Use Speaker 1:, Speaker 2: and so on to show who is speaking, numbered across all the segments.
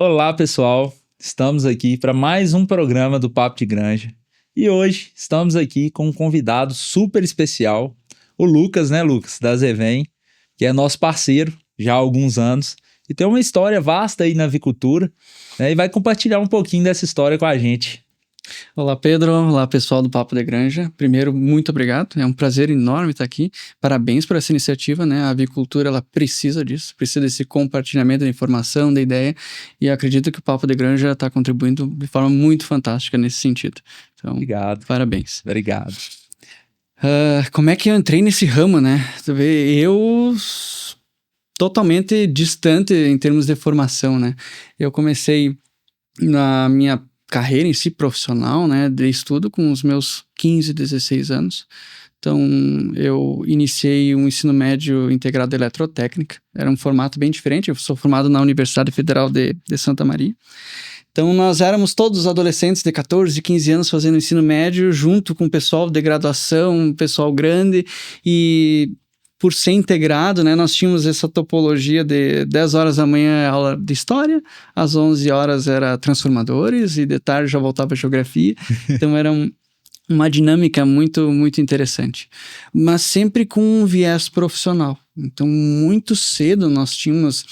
Speaker 1: Olá, pessoal. Estamos aqui para mais um programa do Papo de Granja. E hoje estamos aqui com um convidado super especial, o Lucas, né, Lucas, da Zevem, que é nosso parceiro já há alguns anos e tem uma história vasta aí na avicultura, né, e vai compartilhar um pouquinho dessa história com a gente.
Speaker 2: Olá, Pedro. Olá, pessoal do Papo de Granja. Primeiro, muito obrigado. É um prazer enorme estar aqui. Parabéns por essa iniciativa, né? A avicultura, ela precisa disso, precisa desse compartilhamento da informação, da ideia, e acredito que o Papo de Granja está contribuindo de forma muito fantástica nesse sentido. Então,
Speaker 1: Obrigado.
Speaker 2: parabéns.
Speaker 1: Obrigado.
Speaker 2: Como é que eu entrei nesse ramo, né? Eu totalmente distante em termos de formação, né? Eu comecei na minha carreira em si profissional, né, de estudo com os meus 15, 16 anos. Então, eu iniciei um ensino médio integrado de eletrotécnica. Era um formato bem diferente. Eu sou formado na Universidade Federal de Santa Maria. Então, nós éramos todos adolescentes de 14, 15 anos fazendo ensino médio, junto com o pessoal de graduação, pessoal grande, e por ser integrado, né, nós tínhamos essa topologia de 10 horas da manhã aula de história, às 11 horas era transformadores e de tarde já voltava a geografia. Então era uma dinâmica muito, muito interessante. Mas sempre com um viés profissional. Então muito cedo nós tínhamos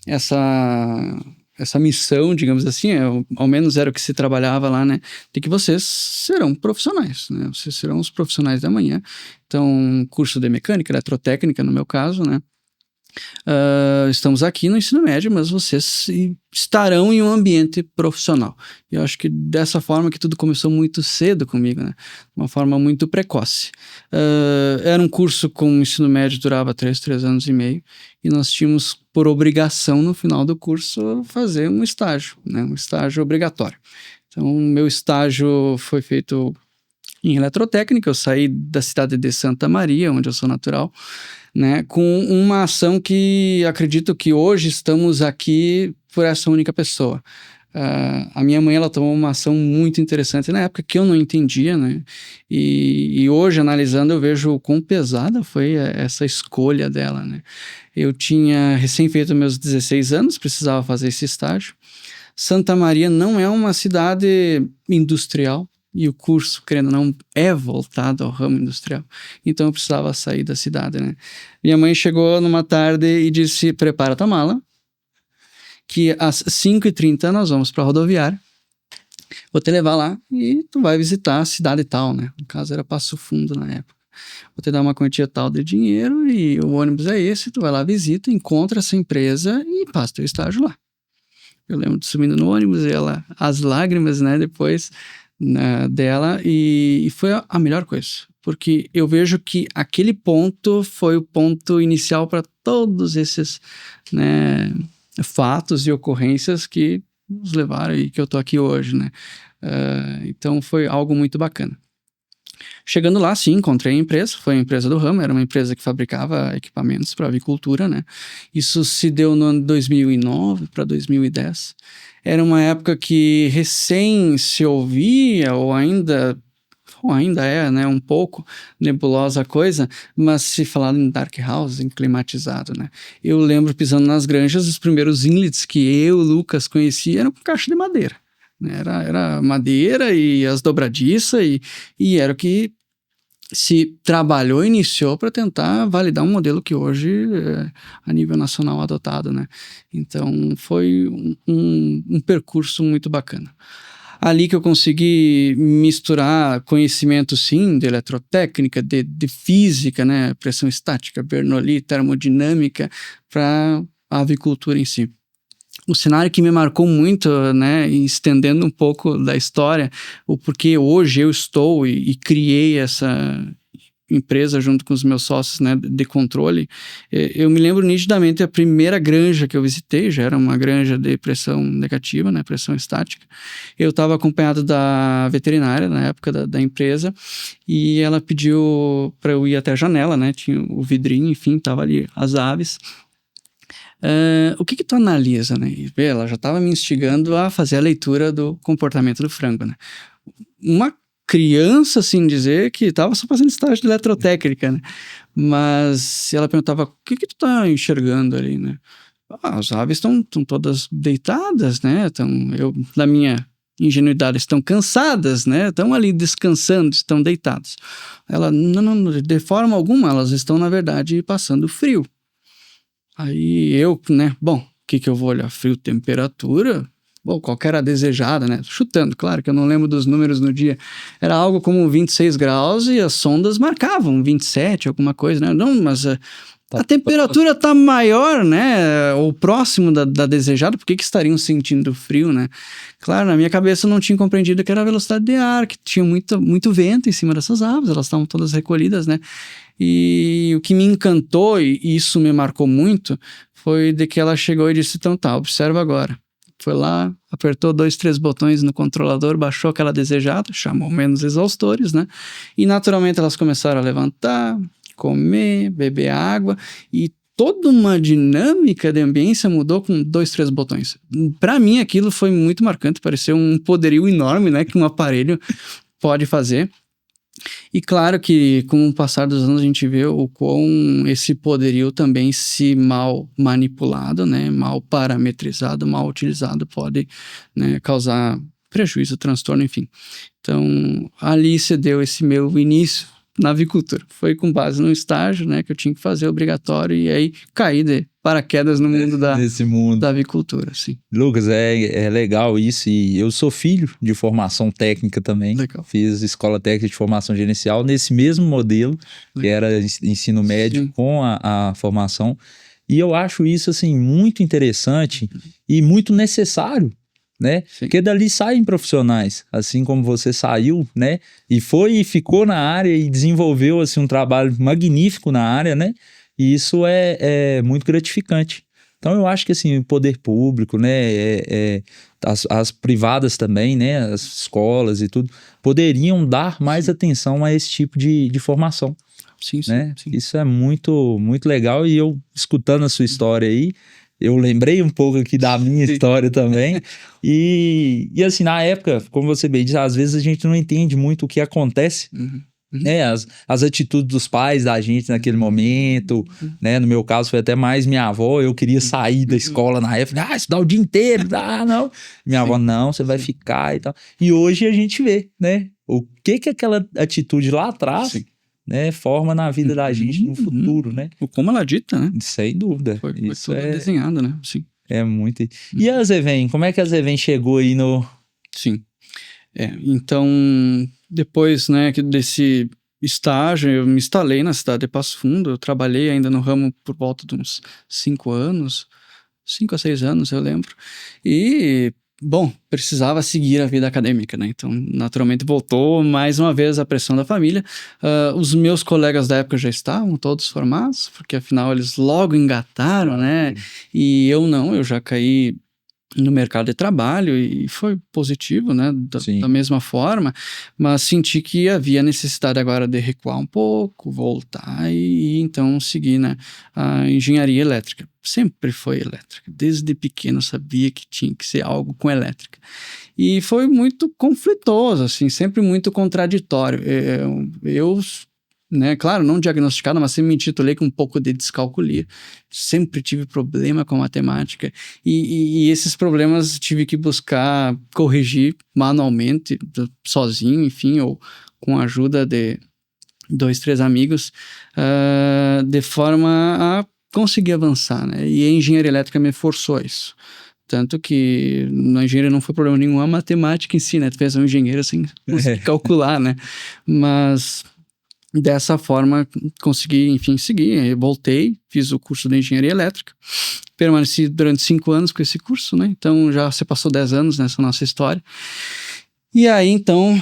Speaker 2: essa missão, digamos assim, ao menos era o que se trabalhava lá, né, de que vocês serão profissionais, né, vocês serão os profissionais da manhã. Então, curso de mecânica, eletrotécnica, no meu caso, né, estamos aqui no ensino médio, mas vocês estarão em um ambiente profissional. E eu acho que dessa forma que tudo começou muito cedo comigo, né? Uma forma muito precoce. Era um curso com ensino médio, durava 3 anos e meio, e nós tínhamos por obrigação no final do curso fazer um estágio, né? Um estágio obrigatório. Então, meu estágio foi feito em eletrotécnica. Eu saí da cidade de Santa Maria, onde eu sou natural, né, com uma ação que acredito que hoje estamos aqui por essa única pessoa. A minha mãe, ela tomou uma ação muito interessante na época que eu não entendia, né, e hoje, analisando, eu vejo o quão pesada foi essa escolha dela, né. Eu tinha recém feito meus 16 anos, precisava fazer esse estágio. Santa Maria não é uma cidade industrial, e o curso, querendo ou não, é voltado ao ramo industrial. Então eu precisava sair da cidade, né? Minha mãe chegou numa tarde e disse: prepara tua mala, que às 5h30 nós vamos para a rodoviária, vou te levar lá e tu vai visitar a cidade tal, né? No caso era Passo Fundo na época. Vou te dar uma quantia tal de dinheiro e o ônibus é esse, tu vai lá, visita, encontra essa empresa e passa teu estágio lá. Eu lembro de subindo no ônibus e ela, as lágrimas, né, depois dela, e foi a melhor coisa, porque eu vejo que aquele ponto foi o ponto inicial para todos esses, né, fatos e ocorrências que nos levaram e que eu tô aqui hoje, né? Então foi algo muito bacana. Chegando lá, sim, encontrei a empresa, foi a empresa do ramo, era uma empresa que fabricava equipamentos para avicultura, né? Isso se deu no ano 2009 para 2010. Era uma época que recém se ouvia, ou ainda é, né, um pouco nebulosa a coisa, mas se falava em dark house, em climatizado, né? Eu lembro pisando nas granjas, os primeiros inlets que eu, Lucas, conhecia eram com caixa de madeira. Era madeira e as dobradiças, e era o que se trabalhou, iniciou para tentar validar um modelo que hoje é a nível nacional adotado, né? Então foi um percurso muito bacana. Ali que eu consegui misturar conhecimento, sim, de eletrotécnica, de física, né? Pressão estática, Bernoulli, termodinâmica, para a avicultura em si. O cenário que me marcou muito, né, estendendo um pouco da história, o porquê hoje eu estou e criei essa empresa junto com os meus sócios, né, de controle. Eu me lembro nitidamente a primeira granja que eu visitei, já era uma granja de pressão negativa, né, pressão estática. Eu estava acompanhado da veterinária na época da empresa, e ela pediu para eu ir até a janela, né, tinha o vidrinho, enfim, tava ali as aves. O que tu analisa, né? Ela já estava me instigando a fazer a leitura do comportamento do frango, né? Uma criança, assim dizer, que estava só fazendo estágio de eletrotécnica, né? Mas ela perguntava: o que tu tá enxergando ali, né? As aves estão todas deitadas, né? Na minha ingenuidade, estão cansadas, né? Estão ali descansando, estão deitadas. Ela, não, de forma alguma, elas estão, na verdade, passando frio. Aí eu, né? Bom, o que eu vou olhar? Frio, temperatura? Bom, qual que era a desejada, né? Chutando, claro que eu não lembro dos números no dia. Era algo como 26 graus e as sondas marcavam 27, alguma coisa, né? Não, mas a temperatura tá maior, né? Ou próximo da desejada, por que estariam sentindo frio, né? Claro, na minha cabeça eu não tinha compreendido que era a velocidade de ar, que tinha muito vento em cima dessas aves, elas estavam todas recolhidas, né? E o que me encantou, e isso me marcou muito, foi de que ela chegou e disse, então tá, observa agora. Foi lá, apertou 2, 3 botões no controlador, baixou aquela desejada, chamou menos exaustores, né? E naturalmente elas começaram a levantar, comer, beber água, e toda uma dinâmica de ambiência mudou com 2, 3 botões. Para mim aquilo foi muito marcante, pareceu um poderio enorme, né, que um aparelho pode fazer. E claro que com o passar dos anos a gente vê o quão esse poderio também, se mal manipulado, né, mal parametrizado, mal utilizado, pode, né, causar prejuízo, transtorno, enfim. Então ali se deu esse meu início na avicultura. Foi com base no estágio, né, que eu tinha que fazer obrigatório, e aí caí de paraquedas no mundo da avicultura, sim.
Speaker 1: Lucas, é legal isso, e eu sou filho de formação técnica também.
Speaker 2: Legal.
Speaker 1: Fiz escola técnica de formação gerencial nesse mesmo modelo, que era ensino médio, sim, com a formação, e eu acho isso, assim, muito interessante e muito necessário, né? Sim. Porque dali saem profissionais, assim como você saiu, né? E foi e ficou na área e desenvolveu, assim, um trabalho magnífico na área, né? E isso é muito gratificante. Então eu acho que, assim, o poder público, né? As privadas também, né? As escolas e tudo, poderiam dar mais, sim, atenção a esse tipo de formação.
Speaker 2: Sim,
Speaker 1: né?
Speaker 2: Sim.
Speaker 1: Isso é muito, muito legal, e eu, escutando a sua história aí, eu lembrei um pouco aqui da minha história também, e assim, na época, como você bem disse, às vezes a gente não entende muito o que acontece, né, as atitudes dos pais da gente naquele momento, né, no meu caso foi até mais minha avó, eu queria sair da escola na época, estudar o dia inteiro, não, minha avó, não, você vai ficar e tal, e hoje a gente vê, né, o que aquela atitude lá atrás, né, forma na vida da gente no futuro, né?
Speaker 2: Como ela dita, né?
Speaker 1: Sem dúvida.
Speaker 2: Foi tudo desenhado, né? Sim.
Speaker 1: É muito. E a Zevem? Como é que a Zevem chegou aí no...
Speaker 2: Sim. Então, depois, né, desse estágio, eu me instalei na cidade de Passo Fundo, eu trabalhei ainda no ramo por volta de uns 5 a 6 anos, eu lembro. E... bom, precisava seguir a vida acadêmica, né? Então, naturalmente, voltou mais uma vez a pressão da família. Os meus colegas da época já estavam todos formados, porque afinal eles logo engataram, né? E eu não, eu já caí no mercado de trabalho e foi positivo, né? Da mesma forma, mas senti que havia necessidade agora de recuar um pouco, voltar e então seguir, né, a engenharia elétrica. Sempre foi elétrica, desde pequeno sabia que tinha que ser algo com elétrica. E foi muito conflitoso, assim, sempre muito contraditório. Eu né, claro, não diagnosticado, mas sempre me intitulei com um pouco de descalculia. Sempre tive problema com matemática e esses problemas tive que buscar corrigir manualmente, sozinho, enfim, ou com a ajuda de 2, 3 amigos, de forma a conseguir avançar, né? E a engenharia elétrica me forçou a isso. Tanto que na engenharia não foi problema nenhum a matemática em si, né? Tu fez um engenheiro assim, conseguir calcular, né? Mas... dessa forma, consegui, enfim, seguir. Voltei, fiz o curso de engenharia elétrica, permaneci durante 5 anos com esse curso, né? Então, já se passou 10 anos nessa nossa história. E aí, então,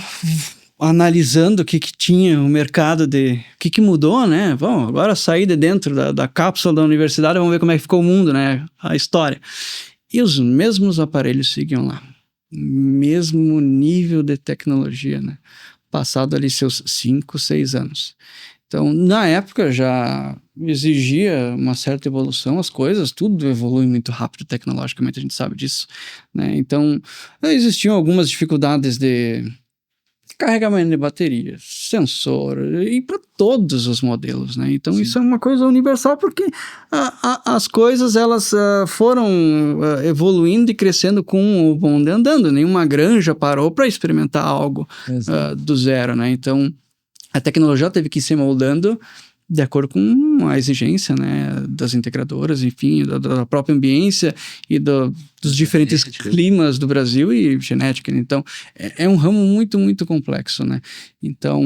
Speaker 2: analisando o que tinha o mercado o que mudou, né? Bom, agora saí de dentro da cápsula da universidade, vamos ver como é que ficou o mundo, né? A história. E os mesmos aparelhos seguiam lá. Mesmo nível de tecnologia, né? Passado ali seus 5, 6 anos. Então, na época já exigia uma certa evolução, as coisas, tudo evolui muito rápido tecnologicamente, a gente sabe disso, né? Então, existiam algumas dificuldades de carregamento de bateria, sensor, e para todos os modelos, né? Então, isso é uma coisa universal, porque as coisas, elas foram evoluindo e crescendo com o bonde andando. Nenhuma granja parou para experimentar algo do zero, né? Então, a tecnologia teve que ir se moldando de acordo com a exigência, né, das integradoras, enfim, da própria ambiência e dos diferentes climas do Brasil e genética. Então, é um ramo muito, muito complexo, né? Então,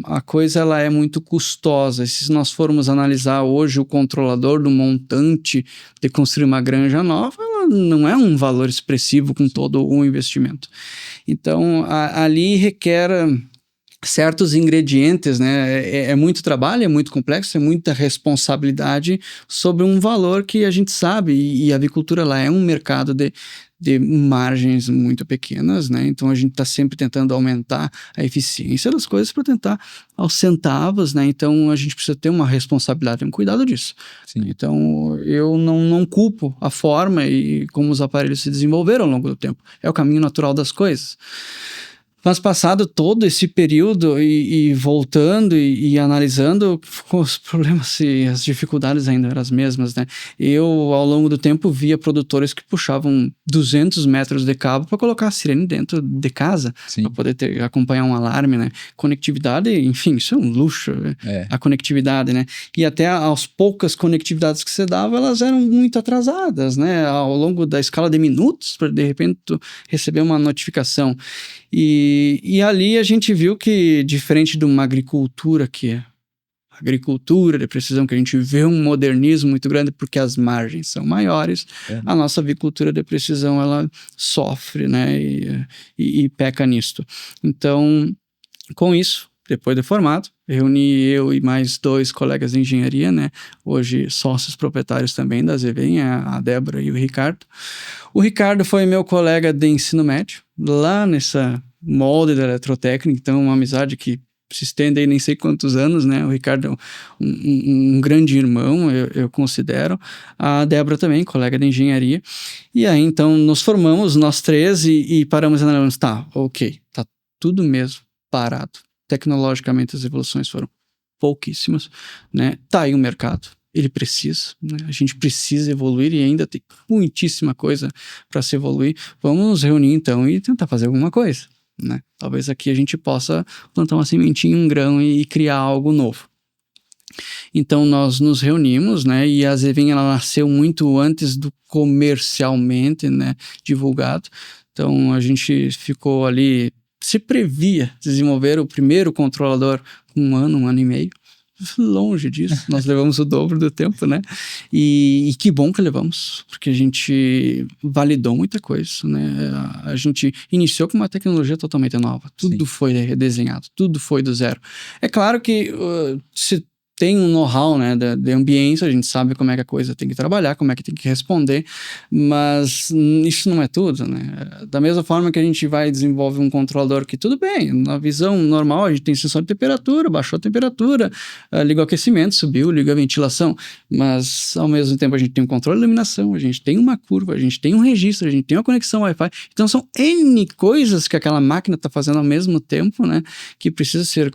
Speaker 2: a coisa ela é muito custosa. Se nós formos analisar hoje o controlador do montante de construir uma granja nova, ela não é um valor expressivo com todo o investimento. Então, ali requer certos ingredientes, né? É muito trabalho, é muito complexo, é muita responsabilidade sobre um valor que a gente sabe, e a avicultura lá é um mercado de margens muito pequenas, né? Então a gente está sempre tentando aumentar a eficiência das coisas para tentar aos centavos, né? Então a gente precisa ter uma responsabilidade, um cuidado disso.
Speaker 1: Sim.
Speaker 2: Então eu não culpo a forma e como os aparelhos se desenvolveram ao longo do tempo. É o caminho natural das coisas. Mas passado todo esse período e voltando e analisando, os problemas e as dificuldades ainda eram as mesmas, né? Eu, ao longo do tempo, via produtores que puxavam 200 metros de cabo para colocar a sirene dentro de casa, para poder acompanhar um alarme, né? Conectividade, enfim, isso é um luxo, a conectividade, né? E até as poucas conectividades que você dava, elas eram muito atrasadas, né? Ao longo da escala de minutos, para de repente tu receber uma notificação. E ali a gente viu que, diferente de uma agricultura que é agricultura de precisão, que a gente vê um modernismo muito grande porque as margens são maiores, a nossa avicultura de precisão ela sofre, né, e peca nisto. Então, com isso, depois de formado, reuni eu e mais 2 colegas de engenharia, né, hoje sócios proprietários também da Zevem, a Débora e o Ricardo. O Ricardo foi meu colega de ensino médio, lá nessa molde da eletrotécnica, então uma amizade que se estende aí nem sei quantos anos, né? O Ricardo é um grande irmão, eu considero. A Débora também, colega de engenharia. E aí, então, nos formamos, nós 3, e paramos e analisamos, tá, ok, tá tudo mesmo parado. Tecnologicamente, as evoluções foram pouquíssimas, né? Tá aí o mercado. Ele precisa, né? A gente precisa evoluir e ainda tem muitíssima coisa para se evoluir. Vamos nos reunir então e tentar fazer alguma coisa, né? Talvez aqui a gente possa plantar uma sementinha, um grão e criar algo novo. Então nós nos reunimos, né? E a Zevem ela nasceu muito antes do comercialmente, né, divulgado. Então a gente ficou ali, se previa desenvolver o primeiro controlador com um ano e meio. Longe disso, nós levamos o dobro do tempo, né? E que bom que levamos, porque a gente validou muita coisa, né? A gente iniciou com uma tecnologia totalmente nova, tudo foi redesenhado, tudo foi do zero. É claro que se tem um know-how, né, de ambiência, a gente sabe como é que a coisa tem que trabalhar, como é que tem que responder, mas isso não é tudo, né? Da mesma forma que a gente vai desenvolver um controlador que, tudo bem, na visão normal, a gente tem sensor de temperatura, baixou a temperatura, ligou o aquecimento, subiu, ligou a ventilação, mas ao mesmo tempo a gente tem um controle de iluminação, a gente tem uma curva, a gente tem um registro, a gente tem uma conexão Wi-Fi, então são N coisas que aquela máquina está fazendo ao mesmo tempo, né, que precisa ser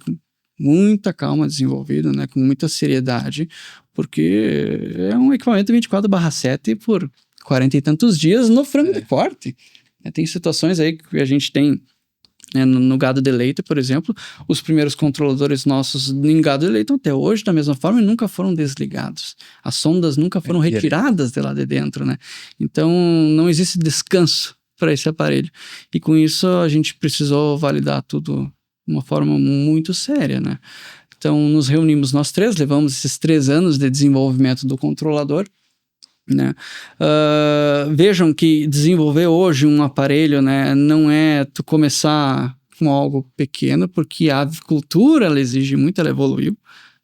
Speaker 2: muita calma desenvolvido, né, com muita seriedade, porque é um equipamento 24/7 por 40 e tantos dias no frango de corte. Tem situações aí que a gente tem, né, no gado de leite, por exemplo, os primeiros controladores nossos em gado de leite até hoje da mesma forma e nunca foram desligados. As sondas nunca foram retiradas de lá de dentro, né? Então não existe descanso para esse aparelho. E com isso a gente precisou validar tudo de uma forma muito séria, né? Então, nos reunimos nós 3, levamos esses 3 anos de desenvolvimento do controlador, né? Vejam que desenvolver hoje um aparelho, né, não é tu começar com algo pequeno, porque a avicultura, ela exige muito, ela evoluiu,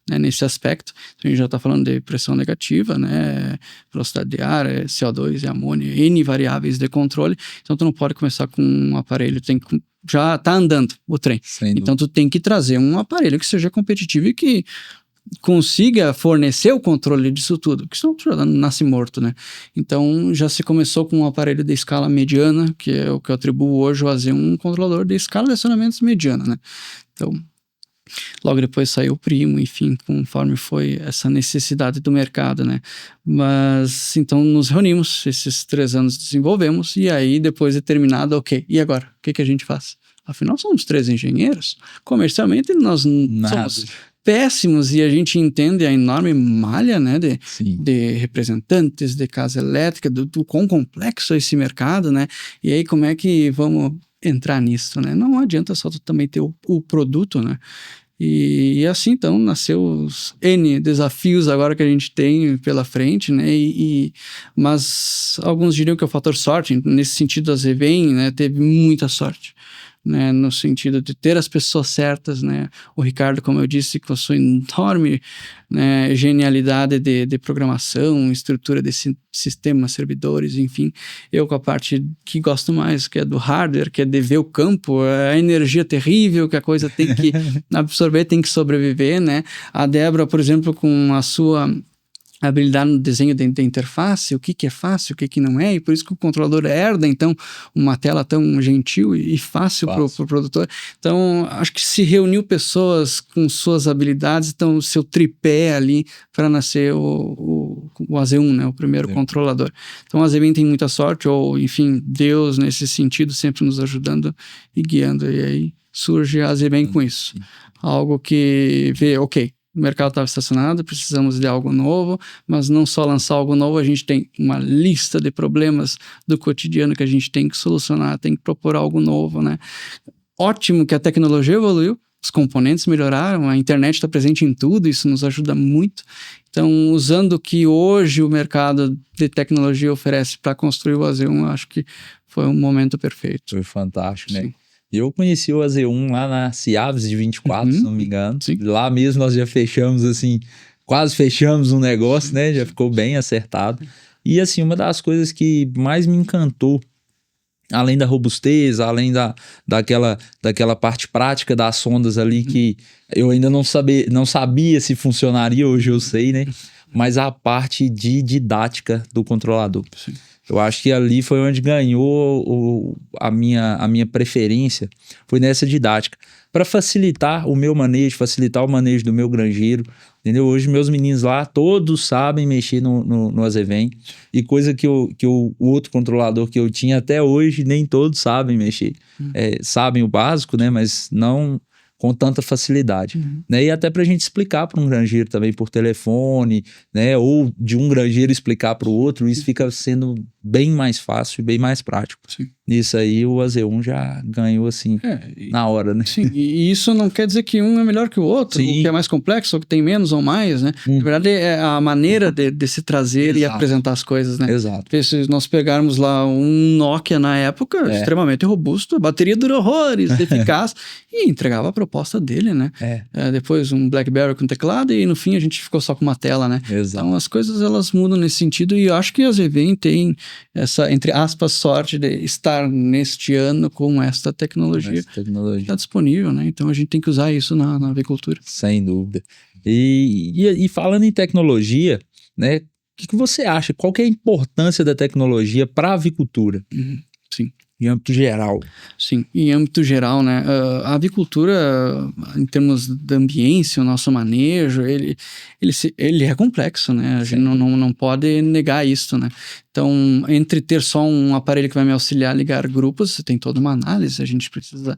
Speaker 2: né, nesse aspecto. Então, a gente já está falando de pressão negativa, né, velocidade de ar, CO2, amônia, N variáveis de controle. Então, tu não pode começar com um aparelho, tem que já está andando o trem. Então, tu tem que trazer um aparelho que seja competitivo e que consiga fornecer o controle disso tudo, que senão já nasce morto, né? Então já se começou com um aparelho de escala mediana, que é o que eu atribuo hoje ao AZ1, um controlador de escala de acionamentos mediana, né? Então, logo depois saiu o Primo, enfim, conforme foi essa necessidade do mercado, né? Mas, então, nos reunimos, esses 3 anos desenvolvemos, e aí, depois de terminado, ok, e agora? O que a gente faz? Afinal, somos 3 engenheiros. Comercialmente, nós somos péssimos, e a gente entende a enorme malha, né, de representantes, de casa elétrica, do quão complexo é esse mercado, né? E aí, como é que vamos entrar nisso, né? Não adianta só tu também ter o produto, né? E assim, então, nasceu os N desafios agora que a gente tem pela frente, né? Mas alguns diriam que é o fator sorte. Nesse sentido, a Zevem, né, teve muita sorte, né? No sentido de ter as pessoas certas, né? O Ricardo, como eu disse, com a sua enorme, né, genialidade de programação, estrutura de sistemas, servidores, enfim. Eu com a parte que gosto mais, que é do hardware, que é de ver o campo, a energia terrível que a coisa tem que absorver, tem que sobreviver, né? A Débora, por exemplo, com a sua habilidade no desenho de interface, o que é fácil, o que não é, e por isso que o controlador herda, então, uma tela tão gentil e fácil para o produtor. Então, acho que se reuniu pessoas com suas habilidades, então, o seu tripé ali para nascer o AZ1, né, o primeiro controlador. Então, a Zevem tem muita sorte, ou, enfim, Deus, nesse sentido, sempre nos ajudando e guiando, e aí surge a Zevem com isso. Algo que vê, ok, o mercado estava estacionado, precisamos de algo novo, mas não só lançar algo novo, a gente tem uma lista de problemas do cotidiano que a gente tem que solucionar, tem que propor algo novo, né? Ótimo que a tecnologia evoluiu, os componentes melhoraram, a internet está presente em tudo, isso nos ajuda muito. Então, usando o que hoje o mercado de tecnologia oferece para construir o AZ1, acho que foi um momento perfeito.
Speaker 1: Foi fantástico, né? Eu conheci o AZ1 lá na Ciaves de 24, se não me engano. Sim. Lá mesmo nós já fechamos, assim, quase fechamos um negócio, né? Já ficou bem acertado. E, assim, uma das coisas que mais me encantou, além da robustez, além daquela parte prática das sondas ali, que eu ainda não sabia se funcionaria, hoje eu sei, né? Mas a parte de didática do controlador. Sim. Eu acho que ali foi onde ganhou a minha preferência, foi nessa didática. Para facilitar o meu manejo, facilitar o manejo do meu granjeiro, entendeu? Hoje meus meninos lá, todos sabem mexer no AZVEM, e coisa que o outro controlador que eu tinha até hoje, nem todos sabem mexer. Sabem o básico, né? Mas não com tanta facilidade, né? E até para a gente explicar para um granjeiro também por telefone, né? Ou de um granjeiro explicar para o outro, isso fica sendo bem mais fácil e bem mais prático. Sim. Isso aí o AZ1 já ganhou assim, na hora, né?
Speaker 2: Sim, e isso não quer dizer que um é melhor que o outro, o que é mais complexo, ou que tem menos ou mais, né? Na verdade, é a maneira de se trazer e apresentar as coisas, né?
Speaker 1: Exato.
Speaker 2: Se nós pegarmos lá um Nokia na época, extremamente robusto, a bateria dura horrores, eficaz, e entregava a proposta dele, né? Depois um BlackBerry com teclado, e no fim a gente ficou só com uma tela, né?
Speaker 1: Exato.
Speaker 2: Então as coisas elas mudam nesse sentido, e eu acho que a Zevem tem essa, entre aspas, sorte de estar neste ano com esta tecnologia está disponível, né? Então a gente tem que usar isso na avicultura.
Speaker 1: Sem dúvida. E falando em tecnologia, né? O que você acha? Qual que é a importância da tecnologia para a avicultura?
Speaker 2: Sim.
Speaker 1: Em âmbito geral.
Speaker 2: Sim, em âmbito geral, né? A avicultura, em termos de ambiência, o nosso manejo, ele é complexo, né? A gente não pode negar isso, né? Então, entre ter só um aparelho que vai me auxiliar a ligar grupos, você tem toda uma análise, a gente precisa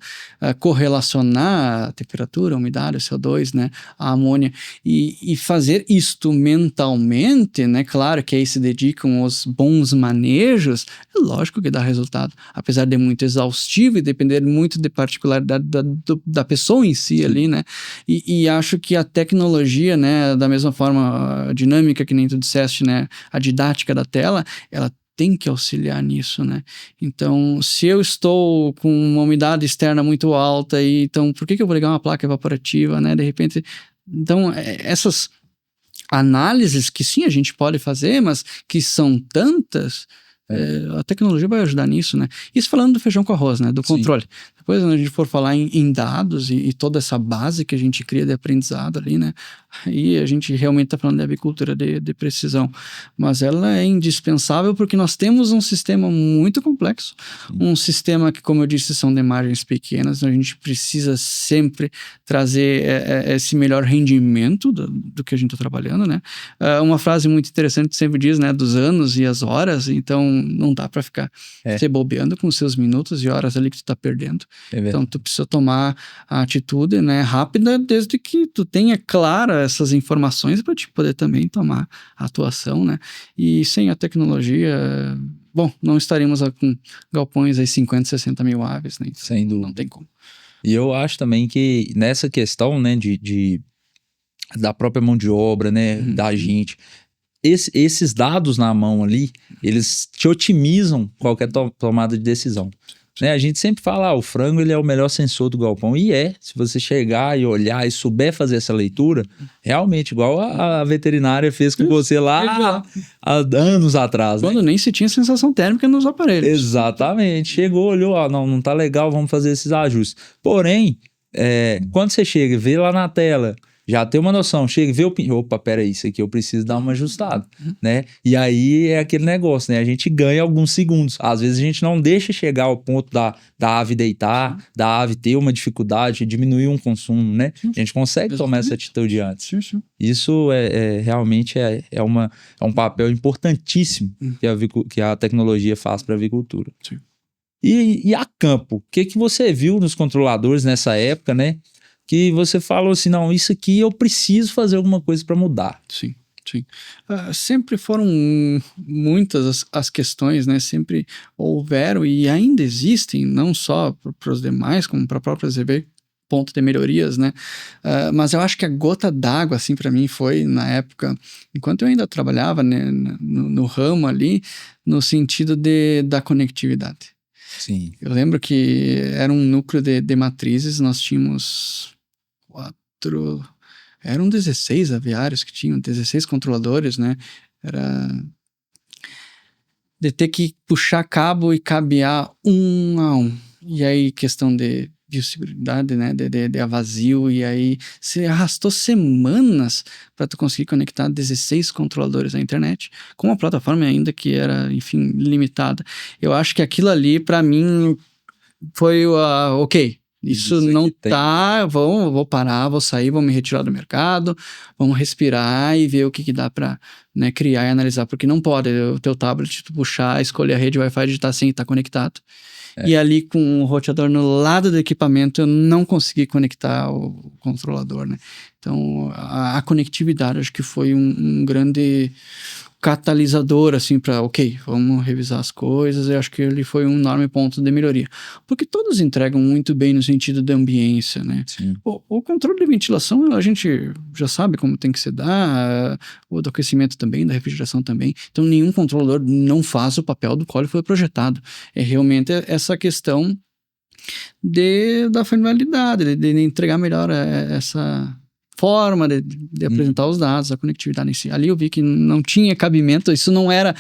Speaker 2: correlacionar a temperatura, a umidade, o CO2, né? A amônia, e fazer isto mentalmente, né? Claro que aí se dedicam os bons manejos, é lógico que dá resultado, apesar de muito exaustivo e depender muito de particularidade da pessoa em si ali, né? E acho que a tecnologia, né? Da mesma forma, a dinâmica que nem tu disseste, né? A didática da tela, ela tem que auxiliar nisso, né? Então, se eu estou com uma umidade externa muito alta, então por que eu vou ligar uma placa evaporativa, né? De repente, então, essas análises que sim a gente pode fazer, mas que são tantas, A tecnologia vai ajudar nisso, né? Isso falando do feijão com arroz, né? Do controle. Sim. Depois, quando a gente for falar em dados e toda essa base que a gente cria de aprendizado ali, né? Aí a gente realmente está falando de avicultura de precisão. Mas ela é indispensável porque nós temos um sistema muito complexo. Sim. Um sistema que, como eu disse, são de margens pequenas. A gente precisa sempre trazer esse melhor rendimento do que a gente está trabalhando, né? Uma frase muito interessante sempre diz, né? Dos anos e as horas. Então, não dá para ficar se bobeando com os seus minutos e horas ali que tu tá perdendo. Então, tu precisa tomar a atitude, né, rápida, desde que tu tenha clara essas informações para te poder também tomar a atuação, né? E sem a tecnologia, bom, não estaríamos com galpões aí 50, 60 mil aves, né?
Speaker 1: Sem dúvida.
Speaker 2: Não tem como.
Speaker 1: E eu acho também que nessa questão, né, da própria mão de obra, né, da gente... Esses dados na mão ali, eles te otimizam qualquer tomada de decisão. Né? A gente sempre fala, o frango ele é o melhor sensor do galpão. E se você chegar e olhar e souber fazer essa leitura, realmente, igual a veterinária fez com você lá há anos atrás.
Speaker 2: Quando nem se tinha sensação térmica nos aparelhos.
Speaker 1: Exatamente. Chegou, olhou, não tá legal, vamos fazer esses ajustes. Porém, quando você chega e vê lá na tela... Já tem uma noção, chega e vê opa, peraí, isso aqui eu preciso dar uma ajustada, né? E aí é aquele negócio, né? A gente ganha alguns segundos. Às vezes a gente não deixa chegar ao ponto da ave deitar, da ave ter uma dificuldade, diminuir um consumo, né? A gente consegue tomar essa atitude antes. Isso realmente é um papel importantíssimo que a tecnologia faz para a avicultura. E a campo, o que você viu nos controladores nessa época, né? Que você falou assim, não, isso aqui eu preciso fazer alguma coisa para mudar.
Speaker 2: Sim. Sempre foram muitas as questões, né? Sempre houveram e ainda existem, não só para os demais, como para a própria ZV, ponto de melhorias, né? Mas eu acho que a gota d'água, assim, para mim foi, na época, enquanto eu ainda trabalhava, né, no ramo ali, no sentido da conectividade.
Speaker 1: Sim.
Speaker 2: Eu lembro que era um núcleo de matrizes, nós tínhamos... Eram 16 aviários que tinham, 16 controladores, né? Era de ter que puxar cabo e cabear um a um. E aí, questão de biosseguridade, né? De a vazio. E aí, você arrastou semanas para tu conseguir conectar 16 controladores à internet, com uma plataforma ainda que era, enfim, limitada. Eu acho que aquilo ali, para mim, foi ok. Isso não tá, vou parar, vou sair, vou me retirar do mercado, vamos respirar e ver o que dá para, né, criar e analisar, porque não pode o teu tablet tu puxar, escolher a rede Wi-Fi, digitar assim, tá conectado. E ali com o roteador no lado do equipamento eu não consegui conectar o controlador, né? Então a conectividade acho que foi um grande catalisador, assim, para, ok, vamos revisar as coisas. Eu acho que ele foi um enorme ponto de melhoria. Porque todos entregam muito bem no sentido da ambiência, né? O controle de ventilação, a gente já sabe como tem que se dar, o do aquecimento também, da refrigeração também. Então, nenhum controlador não faz o papel do qual ele foi projetado. É realmente essa questão da finalidade, de entregar melhor essa... forma de apresentar os dados, a conectividade em si. Ali eu vi que não tinha cabimento, isso não era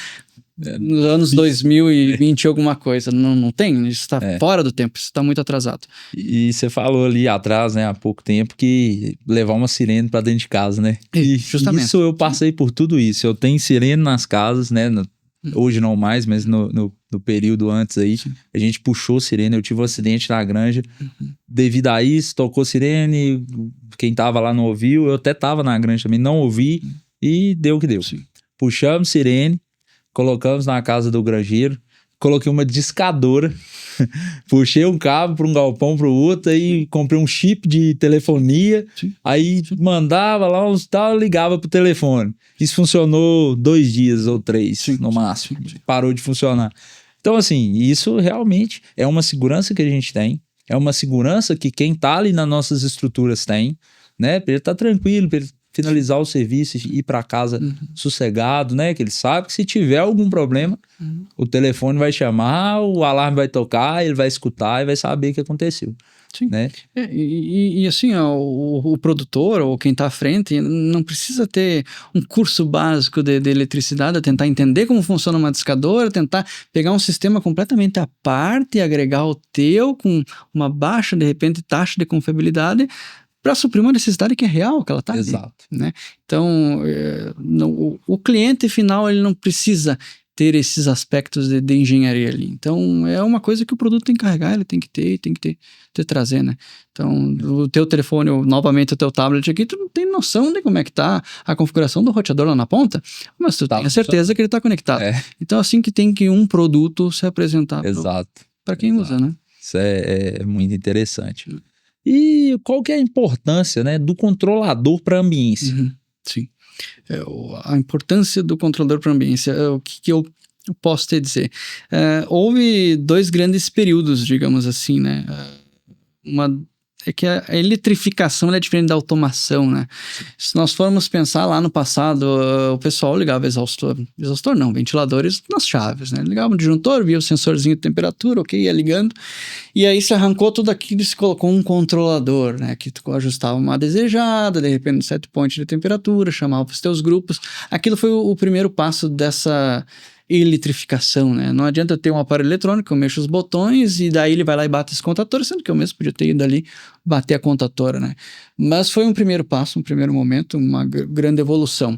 Speaker 2: nos anos 2020 alguma coisa, não tem, isso está fora do tempo, isso está muito atrasado.
Speaker 1: E você falou ali atrás, né, há pouco tempo, que levar uma sirene para dentro de casa, né? E justamente. Isso eu passei por tudo isso, eu tenho sirene nas casas, né, hoje não mais, mas no período antes aí, a gente puxou sirene, eu tive um acidente na granja, devido a isso, tocou sirene, quem tava lá não ouviu, eu até tava na granja também, não ouvi, e deu o que deu. Puxamos sirene, colocamos na casa do granjeiro, coloquei uma discadora, puxei um cabo para um galpão para o outro, aí comprei um chip de telefonia, aí mandava lá uns tal, ligava pro telefone. Isso funcionou 2 dias ou 3 no máximo, parou de funcionar. Então assim, isso realmente é uma segurança que a gente tem, é uma segurança que quem tá ali nas nossas estruturas tem, né? Pra ele tá tranquilo, pra ele finalizar o serviço e ir para casa sossegado, né? Que ele sabe que se tiver algum problema, o telefone vai chamar, o alarme vai tocar, ele vai escutar e vai saber o que aconteceu.
Speaker 2: Sim.
Speaker 1: Né?
Speaker 2: E assim, ó, o produtor ou quem está à frente não precisa ter um curso básico de eletricidade, tentar entender como funciona uma discadora, tentar pegar um sistema completamente à parte e agregar o teu com uma baixa, de repente, taxa de confiabilidade para suprir uma necessidade que é real, que ela está ali.
Speaker 1: Exato.
Speaker 2: Né? Então, o cliente final ele não precisa ter esses aspectos de engenharia ali. Então, é uma coisa que o produto tem que carregar, ele tem que ter trazer, né? Então, o teu telefone, novamente o teu tablet aqui, tu não tem noção de como é que tá a configuração do roteador lá na ponta, mas tu tem a certeza que ele está conectado. Então, assim que tem que um produto se apresentar para quem usa, né?
Speaker 1: Isso é muito interessante. E qual que é a importância, né, do controlador para a ambiência?
Speaker 2: Sim. A importância do controlador para a ambiência, o que eu posso te dizer? Houve 2 grandes períodos, digamos assim, né? É que a eletrificação é diferente da automação, né? Se nós formos pensar lá no passado, o pessoal ligava exaustor não, ventiladores nas chaves, né? Ligava o disjuntor, via o sensorzinho de temperatura, ok, ia ligando, e aí se arrancou tudo aquilo e se colocou um controlador, né? Que tu ajustava uma desejada, de repente um set point de temperatura, chamava para os teus grupos. Aquilo foi o primeiro passo dessa eletrificação, né? Não adianta ter um aparelho eletrônico, eu mexo os botões e daí ele vai lá e bate esse contator, sendo que eu mesmo podia ter ido ali bater a contatora, né? Mas foi um primeiro passo, um primeiro momento, uma grande evolução.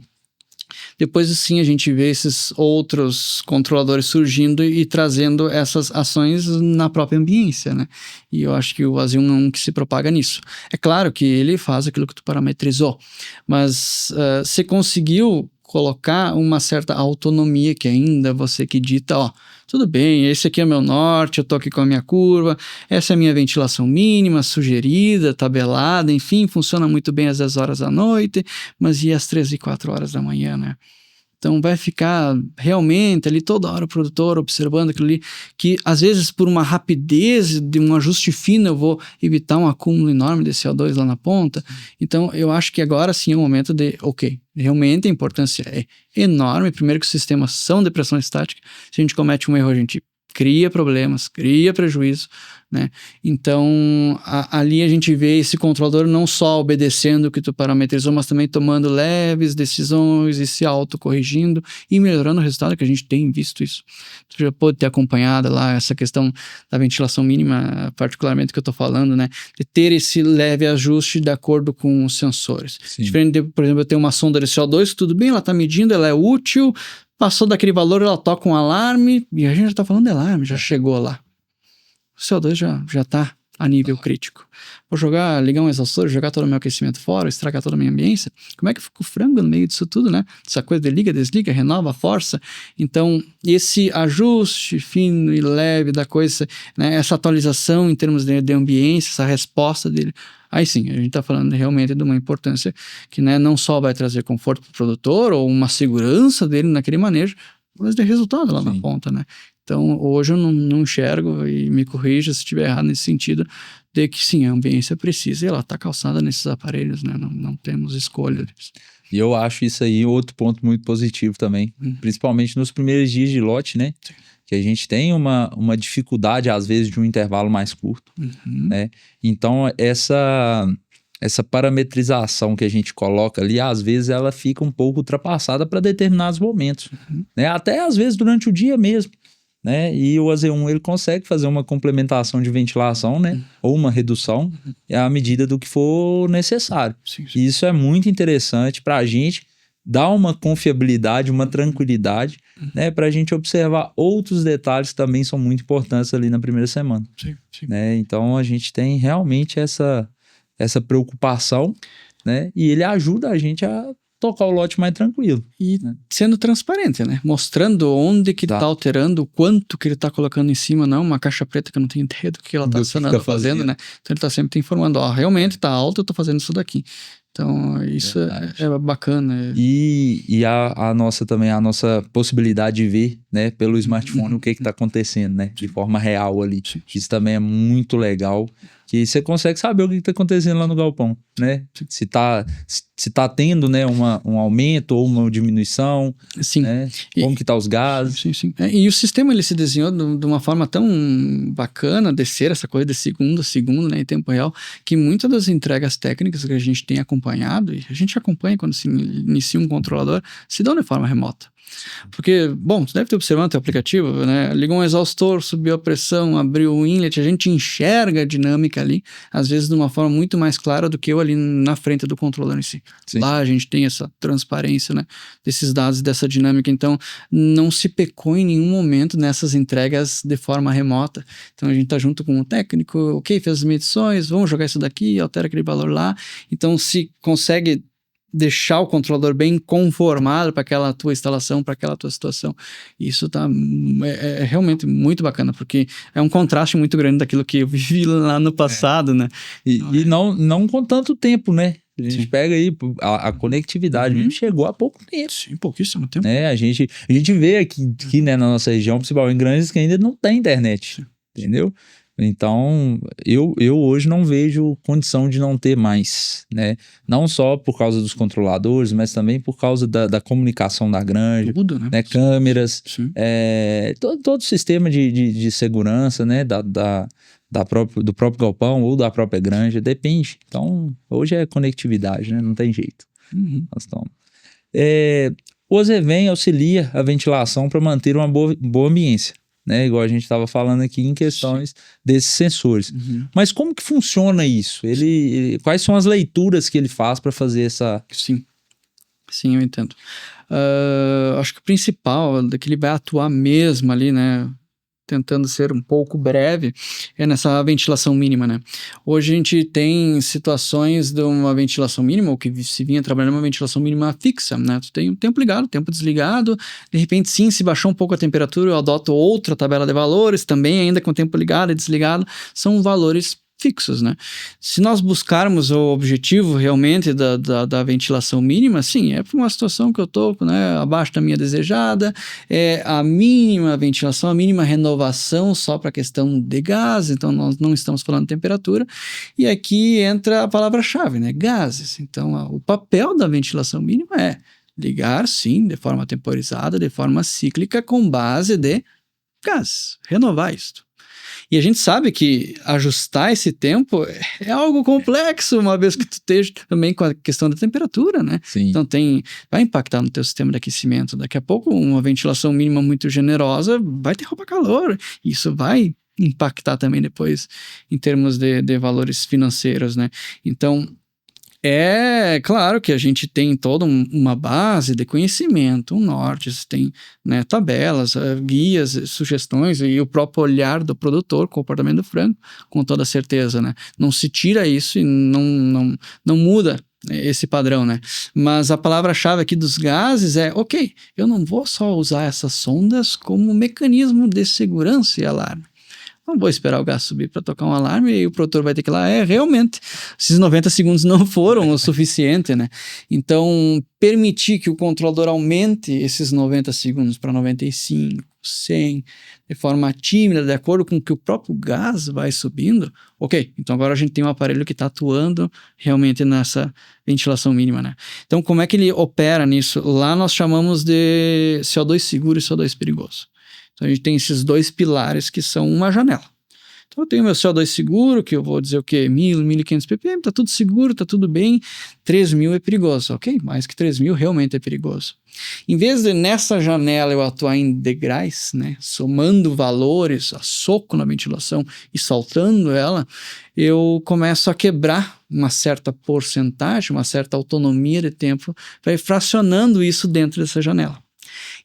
Speaker 2: Depois, sim, a gente vê esses outros controladores surgindo e trazendo essas ações na própria ambiência, né? E eu acho que o AZ1 é um que se propaga nisso. É claro que ele faz aquilo que tu parametrizou, mas você conseguiu colocar uma certa autonomia que ainda você que dita, ó, tudo bem, esse aqui é meu norte, eu tô aqui com a minha curva, essa é a minha ventilação mínima, sugerida, tabelada, enfim, funciona muito bem às 10 horas da noite, mas e às 13 e 4 horas da manhã, né? Então vai ficar realmente ali toda hora o produtor observando aquilo ali, que às vezes por uma rapidez de um ajuste fino eu vou evitar um acúmulo enorme de CO2 lá na ponta. Então eu acho que agora sim é o momento de, ok, realmente a importância é enorme. Primeiro que os sistemas são de pressão estática, se a gente comete um erro a gente cria problemas, cria prejuízo, né? Então, ali a gente vê esse controlador não só obedecendo o que tu parametrizou, mas também tomando leves decisões e se autocorrigindo e melhorando o resultado, que a gente tem visto isso. Tu já pode ter acompanhado lá essa questão da ventilação mínima, particularmente que eu tô falando, né? De ter esse leve ajuste de acordo com os sensores.
Speaker 1: Sim.
Speaker 2: Diferente de, por exemplo, eu tenho uma sonda de CO2, tudo bem, ela tá medindo, ela é útil, passou daquele valor, ela toca um alarme, e a gente já tá falando de alarme, já chegou lá. O CO2 já tá a nível crítico. Vou ligar um exaustor, jogar todo o meu aquecimento fora, estragar toda a minha ambiência. Como é que fica o frango no meio disso tudo, né? Essa coisa de liga, desliga, renova, força. Então, esse ajuste fino e leve da coisa, né? Essa atualização em termos de ambiência, essa resposta dele, aí sim, a gente está falando realmente de uma importância que, né, não só vai trazer conforto para o produtor ou uma segurança dele naquele manejo, mas de resultado lá na ponta, né? Então, hoje eu não enxergo, e me corrija se estiver errado nesse sentido, de que sim, a ambiência precisa e ela está calçada nesses aparelhos, né? Não temos escolha disso.
Speaker 1: E eu acho isso aí outro ponto muito positivo também, principalmente nos primeiros dias de lote, né? Que a gente tem uma dificuldade, às vezes, de um intervalo mais curto, né? Então, essa parametrização que a gente coloca ali, às vezes ela fica um pouco ultrapassada para determinados momentos, né? Até às vezes durante o dia mesmo, né? E o AZ1 ele consegue fazer uma complementação de ventilação, né? Ou uma redução à medida do que for necessário.
Speaker 2: Sim.
Speaker 1: E isso é muito interessante para a gente dar uma confiabilidade, uma tranquilidade, né? Para a gente observar outros detalhes que também são muito importantes ali na primeira semana.
Speaker 2: Sim.
Speaker 1: Né? Então a gente tem realmente essa preocupação, né? E ele ajuda a gente a tocar o lote mais tranquilo.
Speaker 2: E sendo transparente, né? Mostrando onde que tá alterando, o quanto que ele tá colocando em cima, não uma caixa preta que eu não tenho ideia do que ela tá fazendo, né? Então ele tá sempre te informando, ó, realmente tá alto, eu tô fazendo isso daqui. Então isso é bacana.
Speaker 1: E a nossa possibilidade de ver, né, pelo smartphone o que tá acontecendo, né? De forma real ali. Isso também é muito legal. que você consegue saber o que está acontecendo lá no galpão, né? Se tá tendo, né, um aumento ou uma diminuição,
Speaker 2: Sim.
Speaker 1: né? Como que tá os gases.
Speaker 2: Sim. E o sistema ele se desenhou de uma forma tão bacana, descer essa coisa de segundo a segundo, né, em tempo real, que muitas das entregas técnicas que a gente tem acompanhado, e a gente acompanha quando se inicia um controlador, se dão de forma remota. Porque, bom, você deve ter observado no teu aplicativo, né? Ligou um exaustor, subiu a pressão, abriu o inlet, a gente enxerga a dinâmica ali, às vezes de uma forma muito mais clara do que eu ali na frente do controlador em si.
Speaker 1: Sim.
Speaker 2: Lá a gente tem essa transparência, né, desses dados, dessa dinâmica, então não se pecou em nenhum momento nessas entregas de forma remota. Então a gente tá junto com o técnico, ok, fez as medições, vamos jogar isso daqui, altera aquele valor lá, então se consegue deixar o controlador bem conformado para aquela tua instalação, para aquela tua situação. Isso é realmente muito bacana, porque é um contraste muito grande daquilo que eu vivi lá no passado, né?
Speaker 1: E não com tanto tempo, né? A gente
Speaker 2: Sim.
Speaker 1: pega aí a conectividade mesmo chegou há pouco tempo.
Speaker 2: Sim, pouquíssimo tempo.
Speaker 1: Né? A gente vê aqui, né, na nossa região, principalmente em Granjas, que ainda não tem internet, entendeu? Então, eu hoje não vejo condição de não ter mais, né? Não só por causa dos controladores, mas também por causa da comunicação da granja,
Speaker 2: Tudo, né?
Speaker 1: Câmeras,
Speaker 2: Sim.
Speaker 1: todo o sistema de segurança, né? Do próprio galpão ou da própria granja, depende. Então, hoje é conectividade, né? Não tem jeito. Nós estamos... O Zeven auxilia a ventilação para manter uma boa ambiência, né? Igual a gente estava falando aqui em questões desses sensores. Mas como que funciona isso? Quais são as leituras que ele faz para fazer essa...
Speaker 2: Sim, eu entendo. Acho que o principal é que ele vai atuar mesmo ali, né? Tentando ser um pouco breve, é nessa ventilação mínima, né? Hoje a gente tem situações de uma ventilação mínima, ou que se vinha trabalhando uma ventilação mínima fixa, né? Tu tem o tempo ligado, o tempo desligado, de repente sim, se baixou um pouco a temperatura, eu adoto outra tabela de valores, também ainda com o tempo ligado e desligado, são valores fixos, né? Se nós buscarmos o objetivo realmente da ventilação mínima, sim, é para uma situação que eu estou, né, abaixo da minha desejada, é a mínima ventilação, a mínima renovação só para a questão de gás, então nós não estamos falando de temperatura, e aqui entra a palavra-chave, né, gases. Então, o papel da ventilação mínima é ligar, sim, de forma temporizada, de forma cíclica, com base de gás, renovar isto. E a gente sabe que ajustar esse tempo é algo complexo, uma vez que tu esteja também com a questão da temperatura, né?
Speaker 1: Sim.
Speaker 2: Então vai impactar no teu sistema de aquecimento. Daqui a pouco, uma ventilação mínima muito generosa vai ter roupa calor. Isso vai impactar também depois em termos de valores financeiros, né? Então, é claro que a gente tem toda uma base de conhecimento, um norte, você tem, né, tabelas, guias, sugestões e o próprio olhar do produtor, comportamento do frango, com toda certeza, né? Não se tira isso e não muda esse padrão, né? Mas a palavra-chave aqui dos gases é, ok, eu não vou só usar essas sondas como mecanismo de segurança e alarme. Não vou esperar o gás subir para tocar um alarme e o produtor vai ter que ir lá. Realmente, esses 90 segundos não foram o suficiente, né? Então, permitir que o controlador aumente esses 90 segundos para 95, 100, de forma tímida, de acordo com que o próprio gás vai subindo, ok, então agora a gente tem um aparelho que está atuando realmente nessa ventilação mínima, né? Então, como é que ele opera nisso? Lá nós chamamos de CO2 seguro e CO2 perigoso. Então, a gente tem esses dois pilares que são uma janela. Então, eu tenho meu CO2 seguro, que eu vou dizer o quê? 1.000, 1.500 ppm, tá tudo seguro, tá tudo bem. 3.000 é perigoso, ok? Mais que 3.000 realmente é perigoso. Em vez de nessa janela eu atuar em degraus, né? Somando valores a soco na ventilação e saltando ela, eu começo a quebrar uma certa porcentagem, uma certa autonomia de tempo, para ir fracionando isso dentro dessa janela.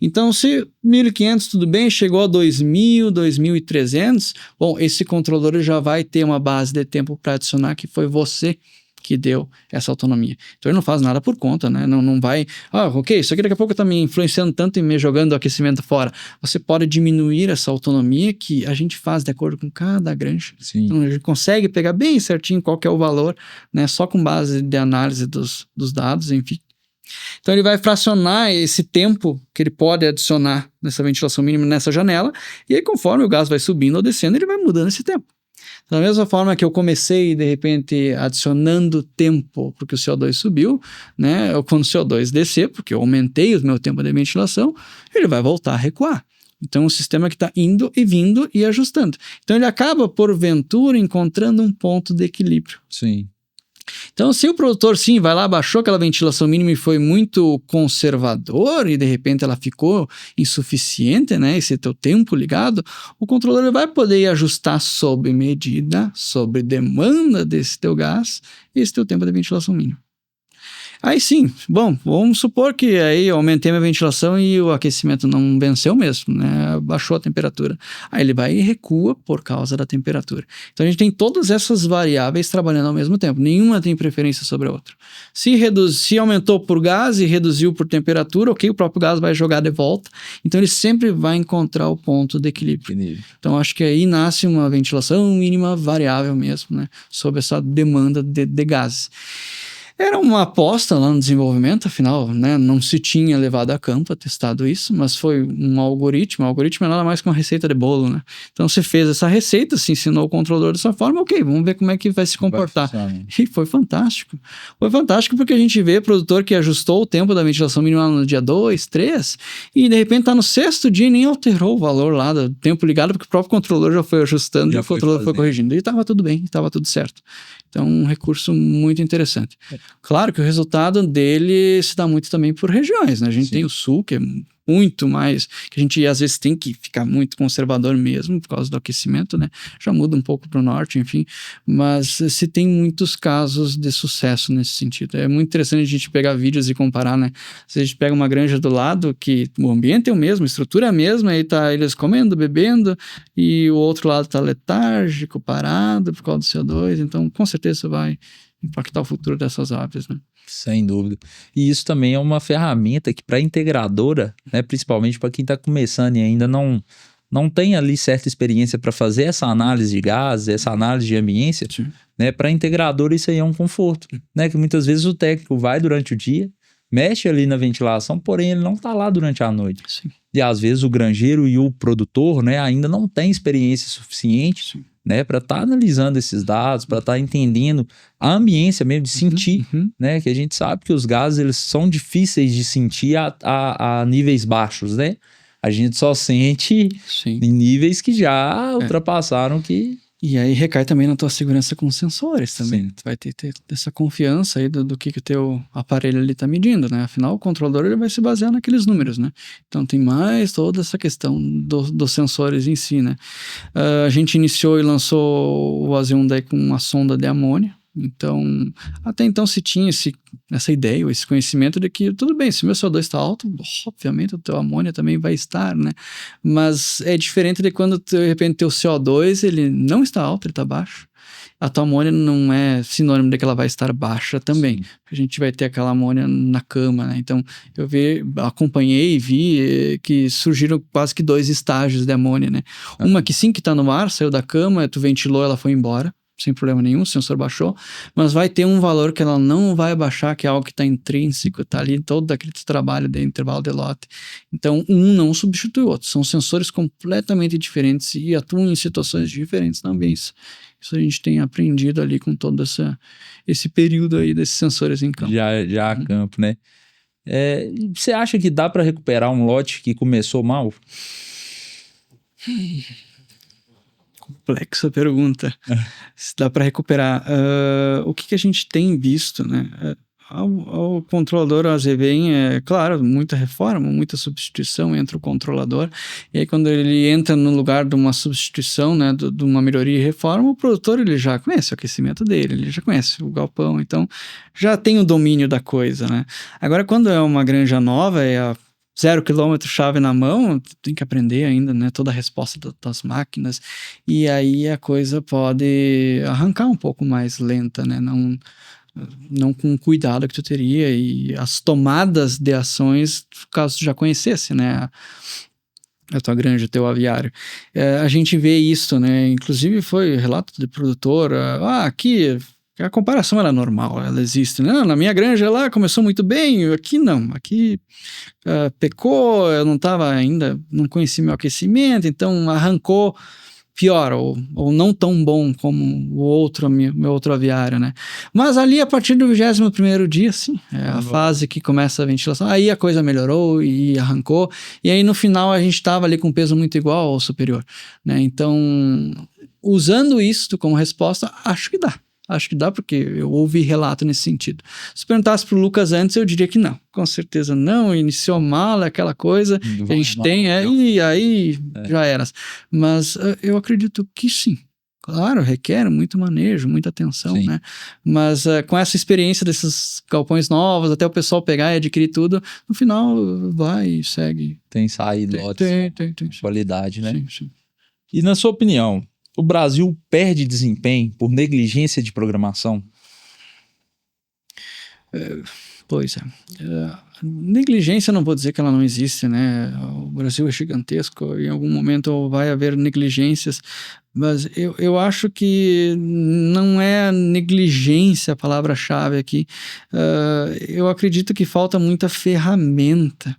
Speaker 2: Então, se 1.500 tudo bem, chegou a 2.000, 2.300, bom, esse controlador já vai ter uma base de tempo para adicionar que foi você que deu essa autonomia. Então, ele não faz nada por conta, né? Não vai, ok, isso aqui daqui a pouco está me influenciando tanto e me jogando o aquecimento fora. Você pode diminuir essa autonomia que a gente faz de acordo com cada granja.
Speaker 1: Sim.
Speaker 2: Então, a gente consegue pegar bem certinho qual que é o valor, né? Só com base de análise dos dados, enfim. Então ele vai fracionar esse tempo que ele pode adicionar nessa ventilação mínima nessa janela, e aí conforme o gás vai subindo ou descendo, ele vai mudando esse tempo. Da mesma forma que eu comecei, de repente, adicionando tempo porque o CO2 subiu, né? Quando o CO2 descer, porque eu aumentei o meu tempo de ventilação, ele vai voltar a recuar. Então, o sistema que está indo e vindo e ajustando. Então, ele acaba, porventura, encontrando um ponto de equilíbrio.
Speaker 1: Sim.
Speaker 2: Então, se o produtor, sim, vai lá, baixou aquela ventilação mínima e foi muito conservador e, de repente, ela ficou insuficiente, né? Esse teu tempo ligado, o controlador vai poder ir ajustar sob medida, sob demanda desse teu gás, esse teu tempo de ventilação mínima. Aí sim, bom, vamos supor que aí eu aumentei minha ventilação e o aquecimento não venceu mesmo, né? Baixou a temperatura. Aí ele vai e recua por causa da temperatura. Então a gente tem todas essas variáveis trabalhando ao mesmo tempo. Nenhuma tem preferência sobre a outra. Se aumentou por gás e reduziu por temperatura, ok, o próprio gás vai jogar de volta. Então ele sempre vai encontrar o ponto de equilíbrio. Então acho que aí nasce uma ventilação mínima variável mesmo, né? Sob essa demanda de gases. Era uma aposta lá no desenvolvimento, afinal, né, não se tinha levado a campo, testado isso, mas foi um algoritmo. O algoritmo é nada mais que uma receita de bolo, né? Então você fez essa receita, se ensinou o controlador dessa forma, ok, vamos ver como é que vai se comportar. E foi fantástico. Foi fantástico porque a gente vê produtor que ajustou o tempo da ventilação mínima no dia 2, 3, e de repente tá no 6º dia e nem alterou o valor lá do tempo ligado, porque o próprio controlador já foi ajustando e o controlador foi corrigindo. E estava tudo bem, estava tudo certo. Então, um recurso muito interessante. Claro que o resultado dele se dá muito também por regiões, né? A gente tem o sul, que é muito mais, que a gente às vezes tem que ficar muito conservador mesmo por causa do aquecimento, né? Já muda um pouco para o norte, enfim, mas se tem muitos casos de sucesso nesse sentido. É muito interessante a gente pegar vídeos e comparar, né? Se a gente pega uma granja do lado, que o ambiente é o mesmo, a estrutura é a mesma, aí tá eles comendo, bebendo, e o outro lado tá letárgico, parado por causa do CO2, então com certeza vai impactar o futuro dessas aves, né?
Speaker 1: Sem dúvida. E isso também é uma ferramenta que para a integradora, né, principalmente para quem está começando e ainda não tem ali certa experiência para fazer essa análise de gases, essa análise de ambiência, né, para a integradora isso aí é um conforto, né, que muitas vezes o técnico vai durante o dia, mexe ali na ventilação, porém ele não está lá durante a noite.
Speaker 2: Sim.
Speaker 1: E às vezes o granjeiro e o produtor, né, ainda não tem experiência suficiente, né, para estar analisando esses dados, para estar entendendo a ambiência mesmo, de sentir, né, que a gente sabe que os gases eles são difíceis de sentir a níveis baixos, né? A gente só sente em níveis que já ultrapassaram que...
Speaker 2: E aí recai também na tua segurança com os sensores também. Tu vai ter essa confiança aí do que o teu aparelho ali tá medindo, né? Afinal, o controlador ele vai se basear naqueles números, né? Então tem mais toda essa questão dos sensores em si, né? A gente iniciou e lançou o AZ1 daí com uma sonda de amônia. Então, até então se tinha essa ideia, esse conhecimento de que tudo bem, se o meu CO2 está alto, obviamente o teu amônia também vai estar, né? Mas é diferente de quando de repente teu CO2 ele não está alto, ele está baixo. A tua amônia não é sinônimo de que ela vai estar baixa também. A gente vai ter aquela amônia na cama, né? Então, eu acompanhei e vi que surgiram quase que 2 estágios de amônia, né? Uma que sim, que está no ar, saiu da cama, tu ventilou, ela foi embora. Sem problema nenhum, o sensor baixou, mas vai ter um valor que ela não vai baixar, que é algo que está intrínseco, está ali todo aquele trabalho de intervalo de lote. Então, um não substitui o outro. São sensores completamente diferentes e atuam em situações diferentes na ambiência. Isso a gente tem aprendido ali com todo esse período aí desses sensores em campo.
Speaker 1: Já a campo, né? Você acha que dá para recuperar um lote que começou mal?
Speaker 2: Complexa pergunta. Se dá para recuperar. O que a gente tem visto, né? O controlador AZVEM claro, muita reforma, muita substituição entre o controlador. E aí, quando ele entra no lugar de uma substituição, né, de uma melhoria e reforma, o produtor ele já conhece o aquecimento dele, ele já conhece o galpão, então já tem o domínio da coisa, né? Agora, quando é uma granja nova, 0 km chave na mão, tem que aprender ainda, né, toda a resposta das máquinas, e aí a coisa pode arrancar um pouco mais lenta, né, não com o cuidado que tu teria, e as tomadas de ações, caso tu já conhecesse, né, a tua granja, o teu aviário. A gente vê isso, né, inclusive foi relato de produtor, aqui... A comparação ela é normal, ela existe. Não, na minha granja lá começou muito bem, aqui não. Aqui pecou, eu não estava ainda, não conheci meu aquecimento, então arrancou pior ou não tão bom como o outro, meu outro aviário, né? Mas ali, a partir do 21º dia, sim, é a fase que começa a ventilação, aí a coisa melhorou e arrancou, e aí no final a gente estava ali com peso muito igual ao superior, né? Então, usando isso como resposta, acho que dá. Acho que dá, porque eu ouvi relato nesse sentido. Se perguntasse para o Lucas antes, eu diria que não. Com certeza não, iniciou mal, aquela coisa que a gente tem, e aí já era. Mas eu acredito que sim. Claro, requer muito manejo, muita atenção, né? Mas com essa experiência desses galpões novos, até o pessoal pegar e adquirir tudo, no final vai e segue.
Speaker 1: Tem saído lotes de qualidade, né?
Speaker 2: Sim, sim.
Speaker 1: E na sua opinião, o Brasil perde desempenho por negligência de programação?
Speaker 2: Pois é. Negligência, não vou dizer que ela não existe, né? O Brasil é gigantesco, em algum momento vai haver negligências, mas eu acho que não é a negligência a palavra-chave aqui. Eu acredito que falta muita ferramenta,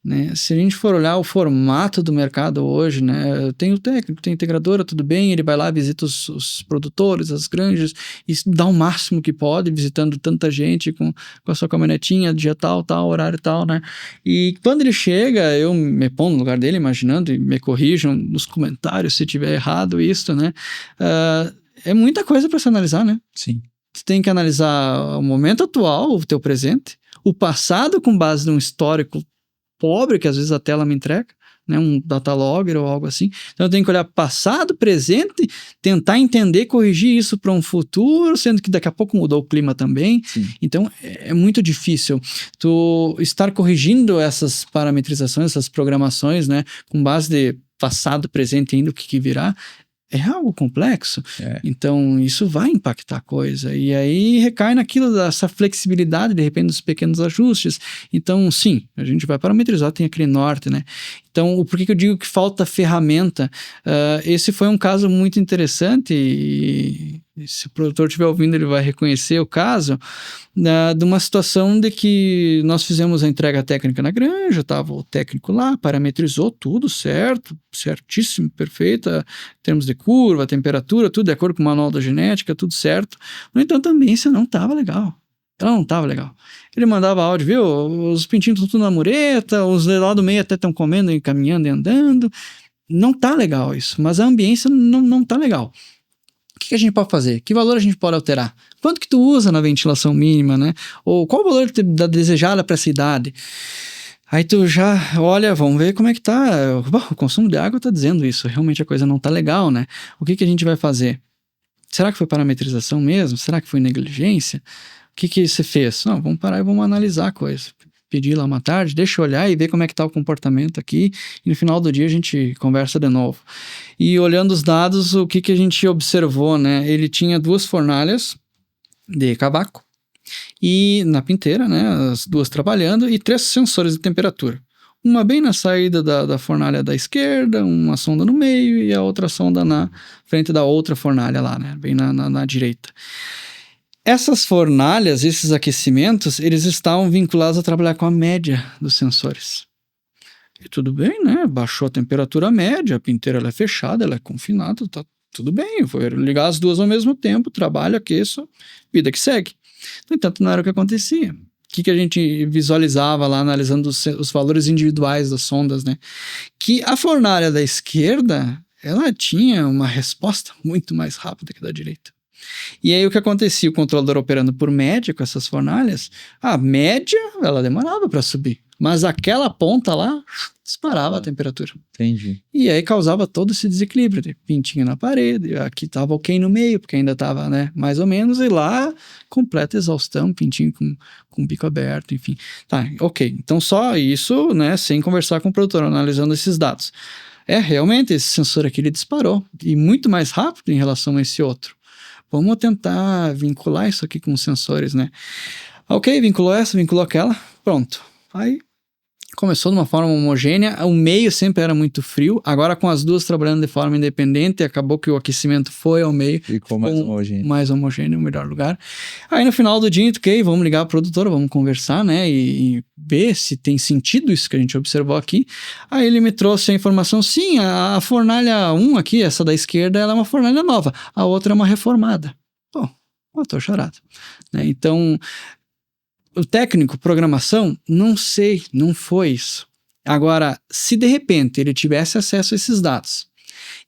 Speaker 2: né? Se a gente for olhar o formato do mercado hoje, né? Tem o técnico, tem a integradora, tudo bem, ele vai lá, visita os produtores, as granjas, e dá o máximo que pode, visitando tanta gente com a sua caminhonetinha, dia tal, horário tal, né? E quando ele chega, eu me ponho no lugar dele, imaginando, e me corrijam nos comentários se tiver errado isso, né? É muita coisa para se analisar, né?
Speaker 1: Sim.
Speaker 2: Você tem que analisar o momento atual, o teu presente, o passado com base num histórico pobre, que às vezes a tela me entrega, né, um data logger ou algo assim. Então eu tenho que olhar passado, presente, tentar entender, corrigir isso para um futuro, sendo que daqui a pouco mudou o clima também.
Speaker 1: Sim.
Speaker 2: Então é muito difícil tu estar corrigindo essas parametrizações, essas programações, né, com base de passado, presente ainda, o que virá. É algo complexo, então isso vai impactar a coisa, e aí recai naquilo dessa flexibilidade, de repente, dos pequenos ajustes. Então, sim, a gente vai parametrizar, tem aquele norte, né? Então, por que eu digo que falta ferramenta? Esse foi um caso muito interessante, e se o produtor estiver ouvindo, ele vai reconhecer o caso, de uma situação de que nós fizemos a entrega técnica na granja, estava o técnico lá, parametrizou tudo certo, certíssimo, perfeita, em termos de curva, temperatura, tudo de acordo com o manual da genética, tudo certo. No entanto, a ambiência não estava legal. Ela não estava legal. Ele mandava áudio, viu? Os pintinhos estão tudo na mureta, os lá do meio até estão comendo e caminhando e andando. Não tá legal isso, mas a ambiência não tá legal. O que a gente pode fazer? Que valor a gente pode alterar? Quanto que tu usa na ventilação mínima, né? Ou qual o valor da desejada para essa idade? Aí tu já olha, vamos ver como é que tá. O consumo de água tá dizendo isso. Realmente a coisa não tá legal, né? O que a gente vai fazer? Será que foi parametrização mesmo? Será que foi negligência? O que você fez? Não, vamos parar e vamos analisar a coisa. Pedir lá uma tarde, deixa eu olhar e ver como é que tá o comportamento aqui, e no final do dia a gente conversa de novo. E olhando os dados, o que a gente observou, né? Ele tinha 2 fornalhas de cavaco, e na pinteira, né? As 2 trabalhando, e 3 sensores de temperatura. Uma bem na saída da fornalha da esquerda, uma sonda no meio, e a outra sonda na frente da outra fornalha lá, né? Bem na direita. Essas fornalhas, esses aquecimentos, eles estavam vinculados a trabalhar com a média dos sensores. E tudo bem, né? Baixou a temperatura média, a pinteira ela é fechada, ela é confinada, tá tudo bem. Foi ligar as 2 ao mesmo tempo, trabalho, aqueço, vida que segue. No entanto, não era o que acontecia. O que a gente visualizava lá, analisando os valores individuais das sondas, né? Que a fornalha da esquerda, ela tinha uma resposta muito mais rápida que a da direita. E aí o que acontecia? O controlador operando por média com essas fornalhas, a média ela demorava para subir, mas aquela ponta lá disparava a temperatura.
Speaker 1: Entendi.
Speaker 2: E aí causava todo esse desequilíbrio, de pintinho na parede, aqui tava ok no meio, porque ainda tava, né, mais ou menos, e lá completa exaustão, pintinho com o bico aberto, enfim. Tá, ok. Então só isso, né, sem conversar com o produtor, analisando esses dados. Realmente esse sensor aqui ele disparou, e muito mais rápido em relação a esse outro. Vamos tentar vincular isso aqui com os sensores, né? Ok, vinculou essa, vinculou aquela, pronto. Aí começou de uma forma homogênea, o meio sempre era muito frio, agora com as duas trabalhando de forma independente, acabou que o aquecimento foi ao meio,
Speaker 1: Ficou mais homogêneo.
Speaker 2: Mais homogêneo, o melhor lugar. Aí no final do dia, ok, vamos ligar a produtora, vamos conversar, né, e ver se tem sentido isso que a gente observou aqui. Aí ele me trouxe a informação, sim, a fornalha 1 aqui, essa da esquerda, ela é uma fornalha nova, a outra é uma reformada. Pô, matou charada. Né? Então, o técnico, programação, não sei, não foi isso. Agora, se de repente ele tivesse acesso a esses dados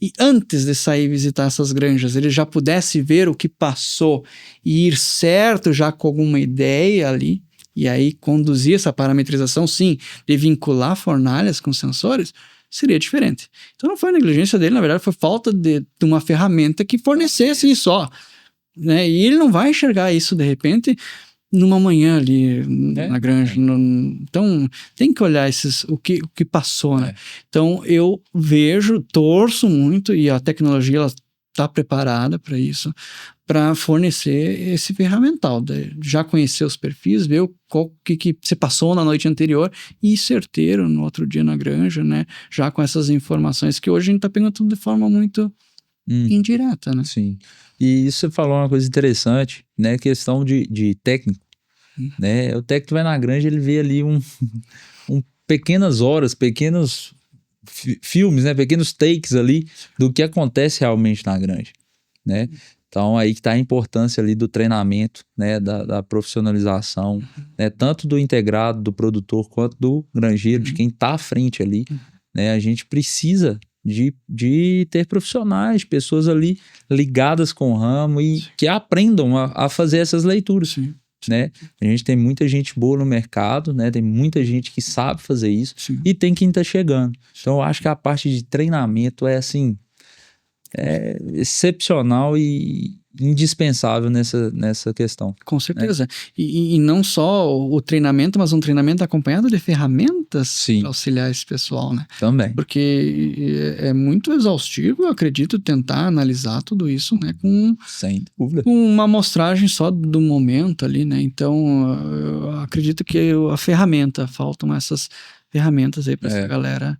Speaker 2: e antes de sair visitar essas granjas, ele já pudesse ver o que passou e ir certo já com alguma ideia ali, e aí conduzir essa parametrização, sim, de vincular fornalhas com sensores, seria diferente. Então não foi negligência dele, na verdade foi falta de uma ferramenta que fornecesse isso só. Né? E ele não vai enxergar isso de repente numa manhã ali na granja. Então, tem que olhar o que passou, né? Então, eu vejo, torço muito, e a tecnologia está preparada para isso, para fornecer esse ferramental. Já conhecer os perfis, ver o que se passou na noite anterior e ir certeiro no outro dia na granja, né? Já com essas informações que hoje a gente está pegando tudo de forma muito indireta, né?
Speaker 1: Sim. E isso você falou uma coisa interessante, né? Questão de técnico, né? O técnico vai na granja, ele vê ali pequenas horas, pequenos filmes, né? Pequenos takes ali do que acontece realmente na granja, né? Então aí que está a importância ali do treinamento, né? Da profissionalização, né? Tanto do integrado, do produtor, quanto do granjeiro, de quem está à frente ali, né? A gente precisa de ter profissionais, pessoas ali ligadas com o ramo e que aprendam a fazer essas leituras, né? A gente tem muita gente boa no mercado, né? Tem muita gente que sabe fazer isso e tem quem tá chegando. Então eu acho que a parte de treinamento é assim, excepcional e indispensável nessa questão.
Speaker 2: Com certeza. Né? E não só o treinamento, mas um treinamento acompanhado de ferramentas para auxiliar esse pessoal, né?
Speaker 1: Também.
Speaker 2: Porque é muito exaustivo, eu acredito, tentar analisar tudo isso, né?
Speaker 1: Sem dúvida.
Speaker 2: Com uma amostragem só do momento ali, né? Então, eu acredito que faltam essas ferramentas aí para essa galera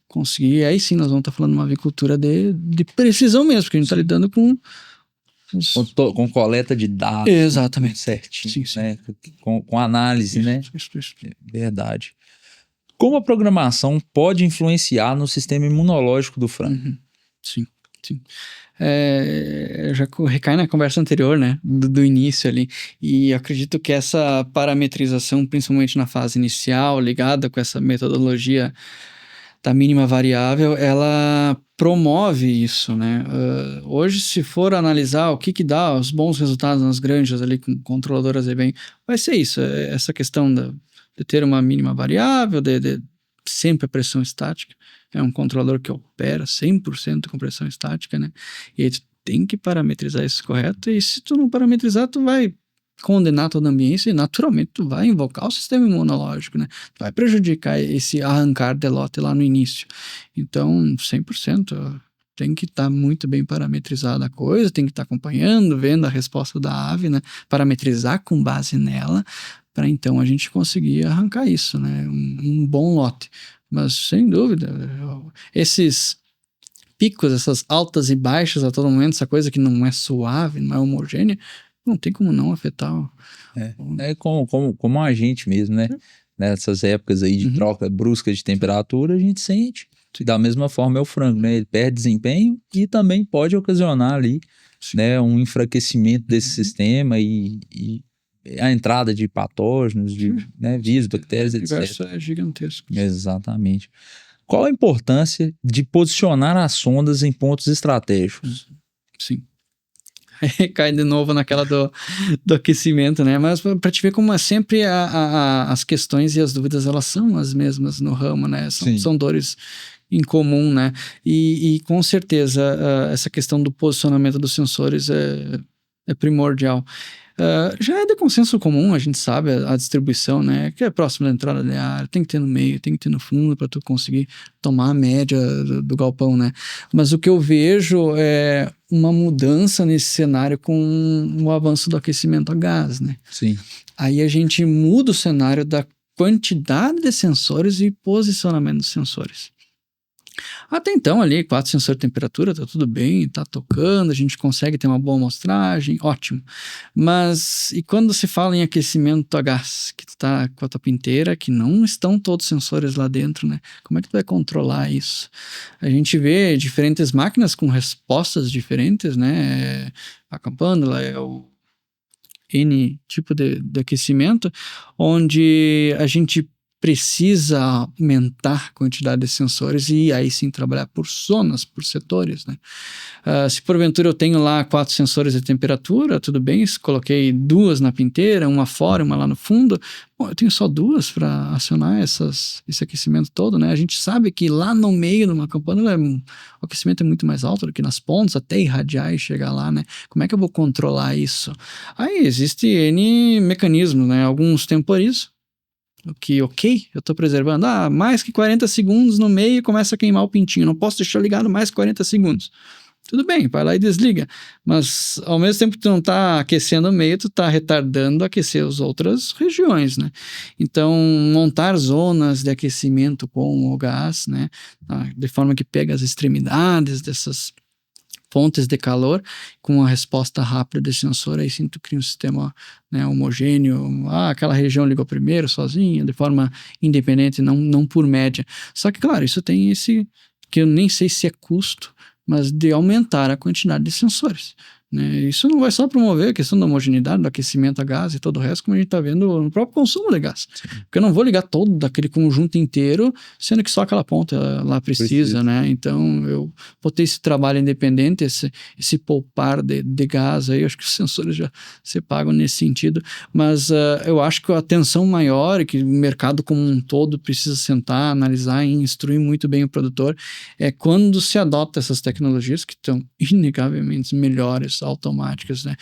Speaker 2: conseguir. E aí sim, nós vamos estar falando de uma avicultura de precisão mesmo, porque a gente está lidando com
Speaker 1: coleta de dados.
Speaker 2: Exatamente.
Speaker 1: Certinho, né? Com análise,
Speaker 2: isso,
Speaker 1: né?
Speaker 2: Isso.
Speaker 1: Verdade. Como a programação pode influenciar no sistema imunológico do frango?
Speaker 2: Sim. Já recai na conversa anterior, né? Do início ali. E eu acredito que essa parametrização, principalmente na fase inicial, ligada com essa metodologia da mínima variável, ela promove isso, né? Hoje, se for analisar o que dá os bons resultados nas granjas ali com controladoras bem, vai ser isso, essa questão de ter uma mínima variável, de sempre a pressão estática. É um controlador que opera 100% com pressão estática, né? E aí tu tem que parametrizar isso correto, e se tu não parametrizar, tu vai condenar toda a ambiência e naturalmente tu vai invocar o sistema imunológico, né? Tu vai prejudicar esse arrancar de lote lá no início. Então, 100%, tem que estar muito bem parametrizada a coisa, tem que estar acompanhando, vendo a resposta da ave, né? Parametrizar com base nela, para então a gente conseguir arrancar isso, né? Um bom lote. Mas, sem dúvida, esses picos, essas altas e baixas a todo momento, essa coisa que não é suave, não é homogênea, não tem como não afetar.
Speaker 1: Como a gente mesmo, né? Nessas épocas aí de troca brusca de temperatura, a gente sente. Da mesma forma é o frango, né? Ele perde desempenho e também pode ocasionar ali, né, um enfraquecimento desse sistema e a entrada de patógenos, de vírus, bactérias, etc. O
Speaker 2: universo é gigantesco.
Speaker 1: Exatamente. Qual a importância de posicionar as sondas em pontos estratégicos?
Speaker 2: Sim. Cai de novo naquela do aquecimento, né? Mas para te ver como é sempre as questões e as dúvidas, elas são as mesmas no ramo, né? São dores em comum, né? E com certeza essa questão do posicionamento dos sensores é primordial. Já é de consenso comum, a gente sabe a distribuição, né? Que é próximo da entrada de ar, tem que ter no meio, tem que ter no fundo para tu conseguir tomar a média do galpão, né? Mas o que eu vejo é uma mudança nesse cenário com o avanço do aquecimento a gás, né?
Speaker 1: Sim.
Speaker 2: Aí a gente muda o cenário da quantidade de sensores e posicionamento dos sensores. Até então, ali, 4 sensores de temperatura, tá tudo bem, tá tocando, a gente consegue ter uma boa amostragem, ótimo. Mas, e quando se fala em aquecimento a gás, que tu tá com a tua pinteira, que não estão todos os sensores lá dentro, né? Como é que tu vai controlar isso? A gente vê diferentes máquinas com respostas diferentes, né? A Campânula é o N tipo de aquecimento, onde a gente precisa aumentar a quantidade de sensores e aí sim trabalhar por zonas, por setores, né? Se porventura eu tenho lá 4 sensores de temperatura, tudo bem, se coloquei 2 na pinteira, uma fora, uma lá no fundo, bom, eu tenho só 2 para acionar esse aquecimento todo, né? A gente sabe que lá no meio de uma campânula o aquecimento é muito mais alto do que nas pontas, até irradiar e chegar lá, né? Como é que eu vou controlar isso? Aí existe N mecanismos, né? Alguns temporizam, que ok, eu estou preservando, mais que 40 segundos no meio começa a queimar o pintinho, não posso deixar ligado mais 40 segundos. Tudo bem, vai lá e desliga, mas ao mesmo tempo que tu não está aquecendo o meio, tu está retardando aquecer as outras regiões, né? Então, montar zonas de aquecimento com o gás, né? De forma que pega as extremidades dessas fontes de calor com a resposta rápida desse sensor, aí sim tu cria um sistema, né, homogêneo, aquela região ligou primeiro, sozinha, de forma independente, não por média. Só que, claro, isso tem esse, que eu nem sei se é custo, mas de aumentar a quantidade de sensores, né? Isso não vai só promover a questão da homogeneidade, do aquecimento a gás e todo o resto, como a gente está vendo no próprio consumo de gás. Sim. Porque eu não vou ligar todo daquele conjunto inteiro, sendo que só aquela ponta lá precisa, né? Então, eu vou ter esse trabalho independente, esse poupar de gás aí, eu acho que os sensores já se pagam nesse sentido, mas eu acho que a atenção maior e que o mercado como um todo precisa sentar, analisar e instruir muito bem o produtor é quando se adota essas tecnologias que estão inegavelmente melhores, automáticas, né?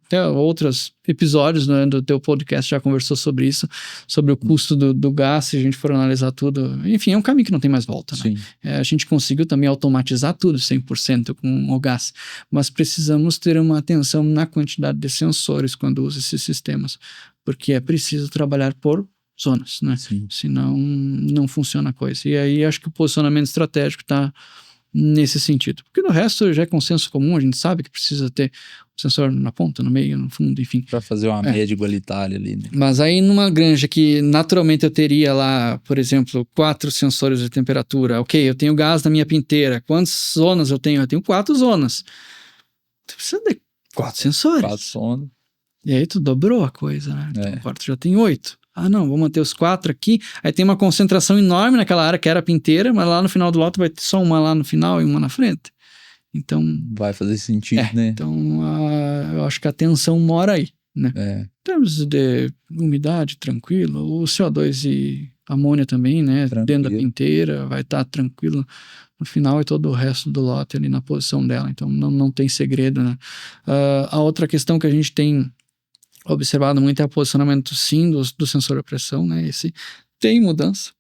Speaker 2: Até outros episódios, né, do teu podcast já conversou sobre isso, sobre o custo do gás, se a gente for analisar tudo. Enfim, é um caminho que não tem mais volta, né? A gente conseguiu também automatizar tudo 100% com o gás, mas precisamos ter uma atenção na quantidade de sensores quando usa esses sistemas, porque é preciso trabalhar por zonas, né? Sim. Senão não funciona a coisa. E aí acho que o posicionamento estratégico está nesse sentido. Porque no resto já é consenso comum, a gente sabe que precisa ter um sensor na ponta, no meio, no fundo, enfim.
Speaker 1: Para fazer uma média igualitária ali, né?
Speaker 2: Mas aí numa granja que naturalmente eu teria lá, por exemplo, 4 sensores de temperatura, ok, eu tenho gás na minha pinteira, quantas zonas eu tenho? Eu tenho 4 zonas. Tu precisa de 4 sensores.
Speaker 1: 4 zonas.
Speaker 2: E aí tu dobrou a coisa, né? Então, o quarto já tem 8. Não, vou manter os 4 aqui. Aí tem uma concentração enorme naquela área que era a pinteira, mas lá no final do lote vai ter só uma lá no final e uma na frente. Então...
Speaker 1: vai fazer sentido, né?
Speaker 2: Então, eu acho que a tensão mora aí, né? Em termos de umidade, tranquilo. O CO2 e amônia também, né? Tranquilo. Dentro da pinteira, vai estar tranquilo no final e todo o resto do lote ali na posição dela. Então, não tem segredo, né? A outra questão que a gente tem observado muito é o posicionamento, sim, do sensor de pressão, né? Esse tem mudança.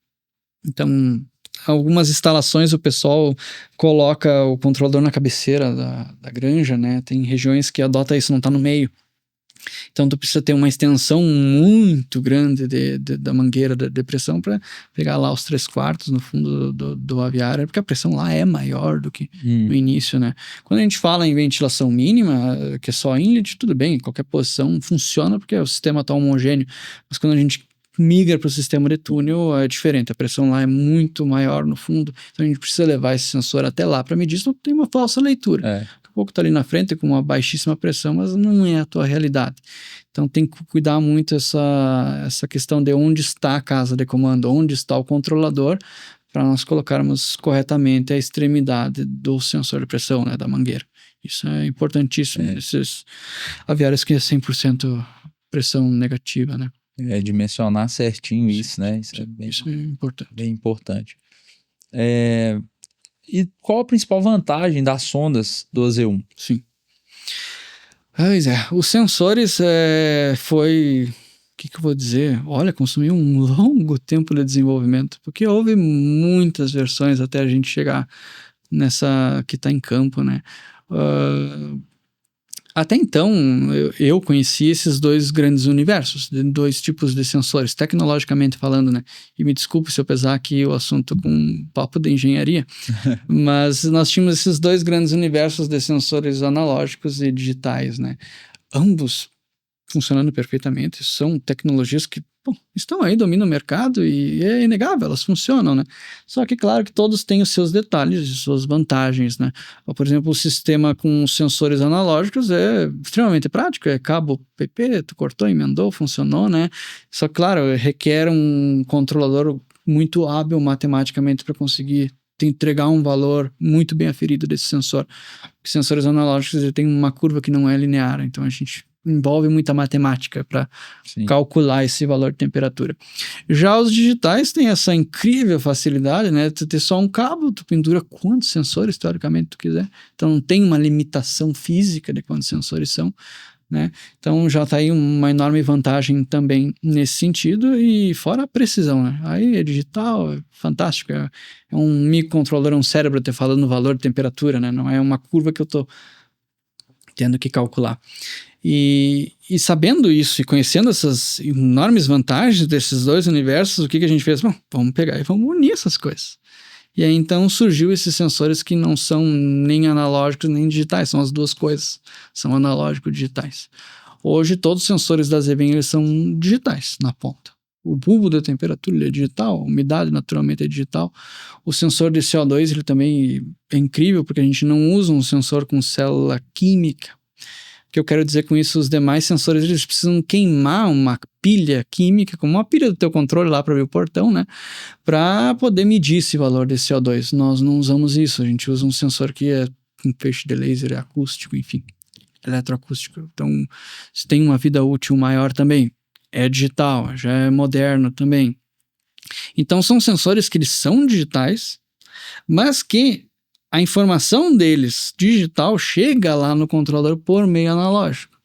Speaker 2: Então, algumas instalações o pessoal coloca o controlador na cabeceira da granja, né? Tem regiões que adota isso, não está no meio. Então, tu precisa ter uma extensão muito grande da mangueira de pressão para pegar lá os 3/4 no fundo do aviário, porque a pressão lá é maior do que no início, né? Quando a gente fala em ventilação mínima, que é só inlet, tudo bem, qualquer posição funciona porque o sistema está homogêneo, mas quando a gente migra para o sistema de túnel, é diferente, a pressão lá é muito maior no fundo, então a gente precisa levar esse sensor até lá para medir, senão tem uma falsa leitura. Daqui a pouco tá ali na frente com uma baixíssima pressão, mas não é a tua realidade. Então tem que cuidar muito essa questão de onde está a casa de comando, onde está o controlador, para nós colocarmos corretamente a extremidade do sensor de pressão, né, da mangueira. Isso é importantíssimo, esses aviários que é 100% pressão negativa, né?
Speaker 1: Dimensionar certinho isso, né? Isso é
Speaker 2: importante.
Speaker 1: Bem importante. E qual a principal vantagem das sondas do AZ1?
Speaker 2: Sim. Pois os sensores foi... O que eu vou dizer? Olha, consumiu um longo tempo de desenvolvimento, porque houve muitas versões até a gente chegar nessa que está em campo, né? Até então, eu conheci esses dois grandes universos, dois tipos de sensores, tecnologicamente falando, né? E me desculpe se eu pesar aqui o assunto com um papo de engenharia, mas nós tínhamos esses dois grandes universos de sensores analógicos e digitais, né? Ambos funcionando perfeitamente, são tecnologias que estão aí, dominam o mercado e é inegável, elas funcionam, né? Só que claro que todos têm os seus detalhes e suas vantagens, né? Por exemplo, o sistema com sensores analógicos é extremamente prático, é cabo PP, tu cortou, emendou, funcionou, né? Só que claro, requer um controlador muito hábil matematicamente para conseguir te entregar um valor muito bem aferido desse sensor. Os sensores analógicos têm uma curva que não é linear, então a gente envolve muita matemática para calcular esse valor de temperatura. Já os digitais têm essa incrível facilidade, né? Tu ter só um cabo, tu pendura quantos sensores, teoricamente, tu quiser. Então, não tem uma limitação física de quantos sensores são, né? Então, já está aí uma enorme vantagem também nesse sentido e fora a precisão, né? Aí é digital, é fantástico. É um microcontrolador, um cérebro te falando o valor de temperatura, né? Não é uma curva que eu estou tendo que calcular. E sabendo isso e conhecendo essas enormes vantagens desses dois universos, o que a gente fez? Bom, vamos pegar e vamos unir essas coisas. E aí então surgiu esses sensores que não são nem analógicos nem digitais, são as duas coisas, são analógicos e digitais. Hoje todos os sensores da Zeven eles são digitais na ponta. O bulbo da temperatura ele é digital, a umidade naturalmente é digital. O sensor de CO2 ele também é incrível porque a gente não usa um sensor com célula química. O que eu quero dizer com isso, os demais sensores eles precisam queimar uma pilha química, como uma pilha do teu controle lá para abrir o portão, né? Para poder medir esse valor de CO2. Nós não usamos isso, a gente usa um sensor que é um feixe de laser, é acústico, enfim, eletroacústico. Então, isso tem uma vida útil maior também. É digital, já é moderno também. Então, são sensores que eles são digitais, mas que a informação deles digital chega lá no controlador por meio analógico,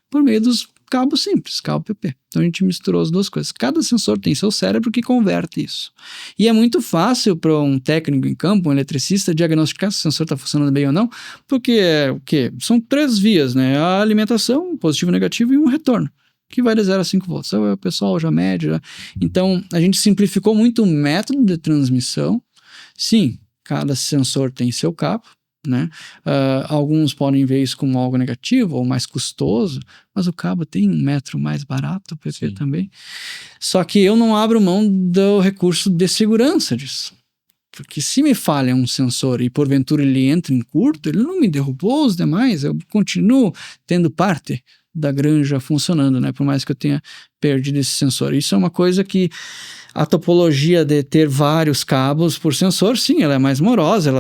Speaker 2: por meio dos cabos simples, cabo PP. Então a gente misturou as duas coisas. Cada sensor tem seu cérebro que converte isso. E é muito fácil para um técnico em campo, um eletricista, diagnosticar se o sensor está funcionando bem ou não, porque o quê? São 3 vias, né? A alimentação, positivo, negativo e um retorno, que vai de 0 a 5 volts. Então, o pessoal já mede. Então a gente simplificou muito o método de transmissão. Sim, cada sensor tem seu cabo, né? Alguns podem ver isso como algo negativo ou mais custoso, mas o cabo tem um metro mais barato, o PP também. Só que eu não abro mão do recurso de segurança disso. Porque se me falha um sensor e porventura ele entra em curto, ele não me derrubou os demais, eu continuo tendo parte da granja funcionando, né? Por mais que eu tenha perdido esse sensor. Isso é uma coisa que a topologia de ter vários cabos por sensor, sim, ela é mais morosa,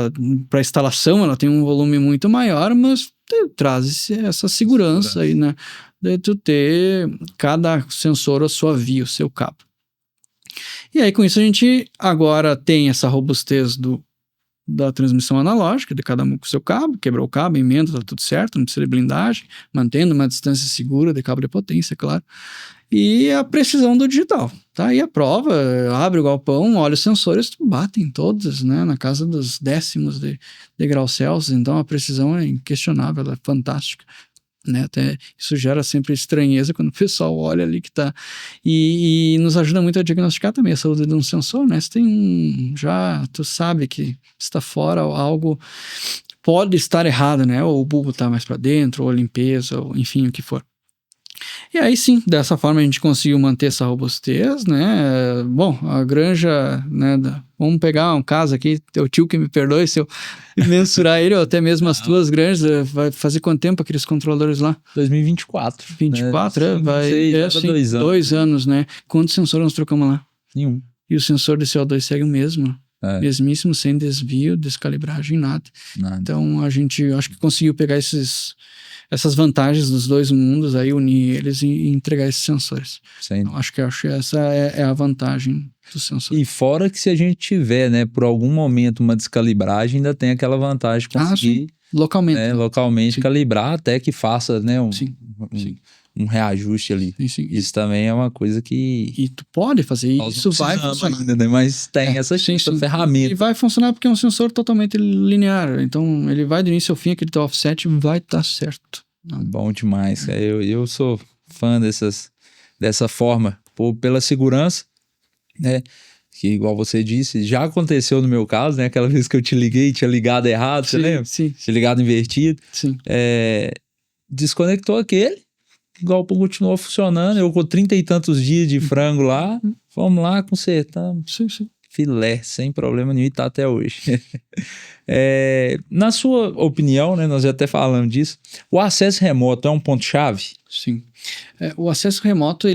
Speaker 2: para instalação ela tem um volume muito maior, mas traz essa segurança aí, né? De tu ter cada sensor a sua via, o seu cabo. E aí com isso a gente agora tem essa robustez da transmissão analógica, de cada um com seu cabo, quebrou o cabo, emenda, tá tudo certo, não precisa de blindagem, mantendo uma distância segura de cabo de potência, claro. E a precisão do digital, tá? E a prova, abre o galpão, olha os sensores, batem todos, né? Na casa dos décimos de grau Celsius, então a precisão é inquestionável, ela é fantástica. Né? Até isso gera sempre estranheza quando o pessoal olha ali que tá e nos ajuda muito a diagnosticar também a saúde de um sensor, né? Se tem tu sabe que está fora algo pode estar errado, né? Ou o bulbo tá mais para dentro, ou a limpeza, ou enfim, o que for. E aí sim, dessa forma a gente conseguiu manter essa robustez, né? Bom, a granja, né? Vamos pegar um caso aqui, teu tio que me perdoe se eu mensurar ele, ou até mesmo as tuas granjas, vai fazer quanto tempo aqueles controladores lá?
Speaker 1: 2024.
Speaker 2: 24,
Speaker 1: né?
Speaker 2: vai. Sim,
Speaker 1: 2 anos.
Speaker 2: 2 anos, né? Quantos sensores nós trocamos lá?
Speaker 1: Nenhum.
Speaker 2: E o sensor de CO2 segue o mesmo. Mesmíssimo, sem desvio, descalibragem, nada. Então a gente acho que conseguiu pegar essas vantagens dos dois mundos, aí unir eles e entregar esses sensores. Então, acho que essa é a vantagem do sensor.
Speaker 1: E fora que se a gente tiver, né, por algum momento uma descalibragem, ainda tem aquela vantagem de conseguir localmente calibrar até que faça, né, um reajuste ali.
Speaker 2: Sim.
Speaker 1: Isso também é uma coisa que...
Speaker 2: E tu pode fazer isso, vai funcionar.
Speaker 1: Ainda, né? Mas tem essa ferramenta.
Speaker 2: E vai funcionar porque é um sensor totalmente linear. Então, ele vai do início ao fim, aquele teu offset vai estar certo.
Speaker 1: Bom demais. Eu sou fã dessa forma, pela segurança, né? Que, igual você disse, já aconteceu no meu caso, né? Aquela vez que eu te liguei, tinha ligado errado, você lembra?
Speaker 2: Sim.
Speaker 1: Tinha ligado invertido.
Speaker 2: Sim.
Speaker 1: Desconectou aquele, o galpão continuou funcionando. Eu com 30 e tantos dias de frango lá, fomos lá, consertamos.
Speaker 2: Sim.
Speaker 1: Filé, sem problema nenhum, e tá até hoje. Na sua opinião, né? Nós já até falamos disso. O acesso remoto é um ponto-chave?
Speaker 2: Sim. O acesso remoto,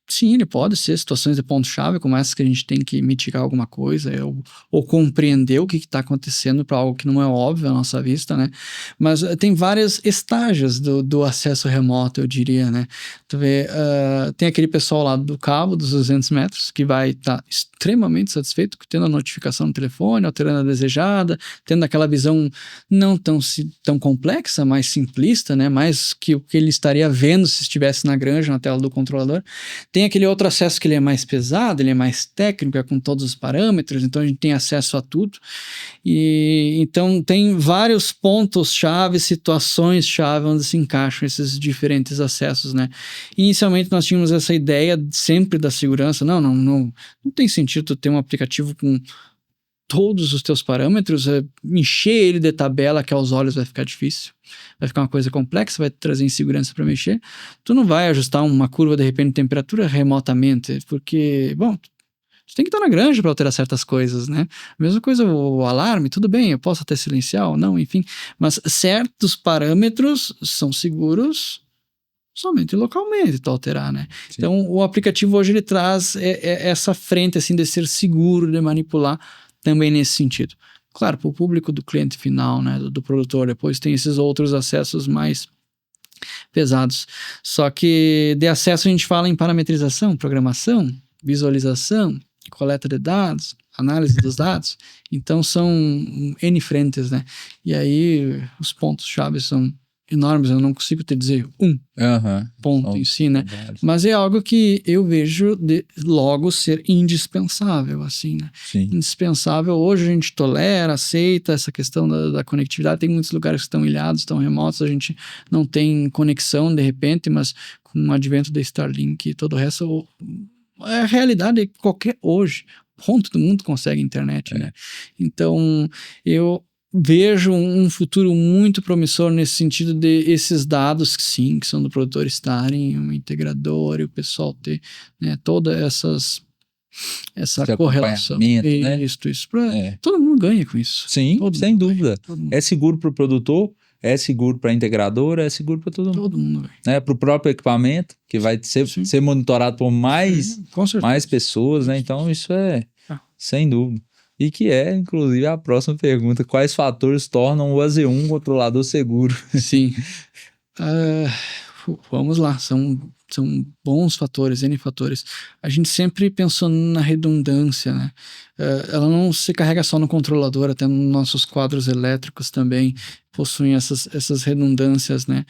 Speaker 2: sim, ele pode ser situações de ponto-chave, como essas que a gente tem que mitigar alguma coisa, ou compreender o que está acontecendo para algo que não é óbvio à nossa vista, né? Mas tem vários estágios do acesso remoto, eu diria, né? Tu vê, tem aquele pessoal lá do cabo, dos 200 metros, que vai estar extremamente satisfeito, tendo a notificação no telefone, alterando a desejada, tendo aquela visão não tão complexa, mais simplista, né? Mais que o que ele estaria vendo se estivesse na granja, na tela do controlador. Tem aquele outro acesso que ele é mais pesado, ele é mais técnico, é com todos os parâmetros, então a gente tem acesso a tudo. E então tem vários pontos-chave, situações-chave onde se encaixam esses diferentes acessos, né? Inicialmente nós tínhamos essa ideia sempre da segurança, não tem sentido tu ter um aplicativo com todos os teus parâmetros, encher ele de tabela que aos olhos vai ficar difícil, vai ficar uma coisa complexa, vai trazer insegurança para mexer. Tu não vai ajustar uma curva de repente de temperatura remotamente, porque, bom, tu tem que estar na granja para alterar certas coisas, né? A mesma coisa o alarme, tudo bem, eu posso até silenciar ou não, enfim, mas certos parâmetros são seguros somente localmente tu alterar, né? Sim. Então o aplicativo hoje ele traz essa frente assim de ser seguro, de manipular também nesse sentido. Claro, para o público do cliente final, né, do produtor, depois tem esses outros acessos mais pesados. Só que de acesso a gente fala em parametrização, programação, visualização, coleta de dados, análise dos dados. Então são N frentes, né? E aí os pontos-chave são enormes, eu não consigo te dizer ponto em si, né? Mas é algo que eu vejo logo ser indispensável, assim, né?
Speaker 1: Sim.
Speaker 2: Indispensável. Hoje a gente tolera, aceita essa questão da conectividade. Tem muitos lugares que estão ilhados, estão remotos, a gente não tem conexão de repente, mas com o advento da Starlink e todo o resto, a realidade é que hoje, ponto do mundo consegue internet, né? Então, eu vejo um futuro muito promissor nesse sentido de esses dados, sim, que são do produtor estarem um integrador e o pessoal ter, né, toda essa correlação.
Speaker 1: Né?
Speaker 2: Isso. Todo mundo ganha com isso.
Speaker 1: Sim, sem dúvida. É seguro para o produtor, é seguro para a integradora, é seguro para todo mundo.
Speaker 2: Todo mundo ganha.
Speaker 1: Né? Para o próprio equipamento, que vai ser monitorado por mais pessoas, né? Então isso sem dúvida. E que inclusive, a próxima pergunta: quais fatores tornam o AZ1 controlador seguro?
Speaker 2: Sim. Vamos lá, são bons fatores, N fatores. A gente sempre pensou na redundância, né? Ela não se carrega só no controlador, até nos nossos quadros elétricos também possuem essas redundâncias, né?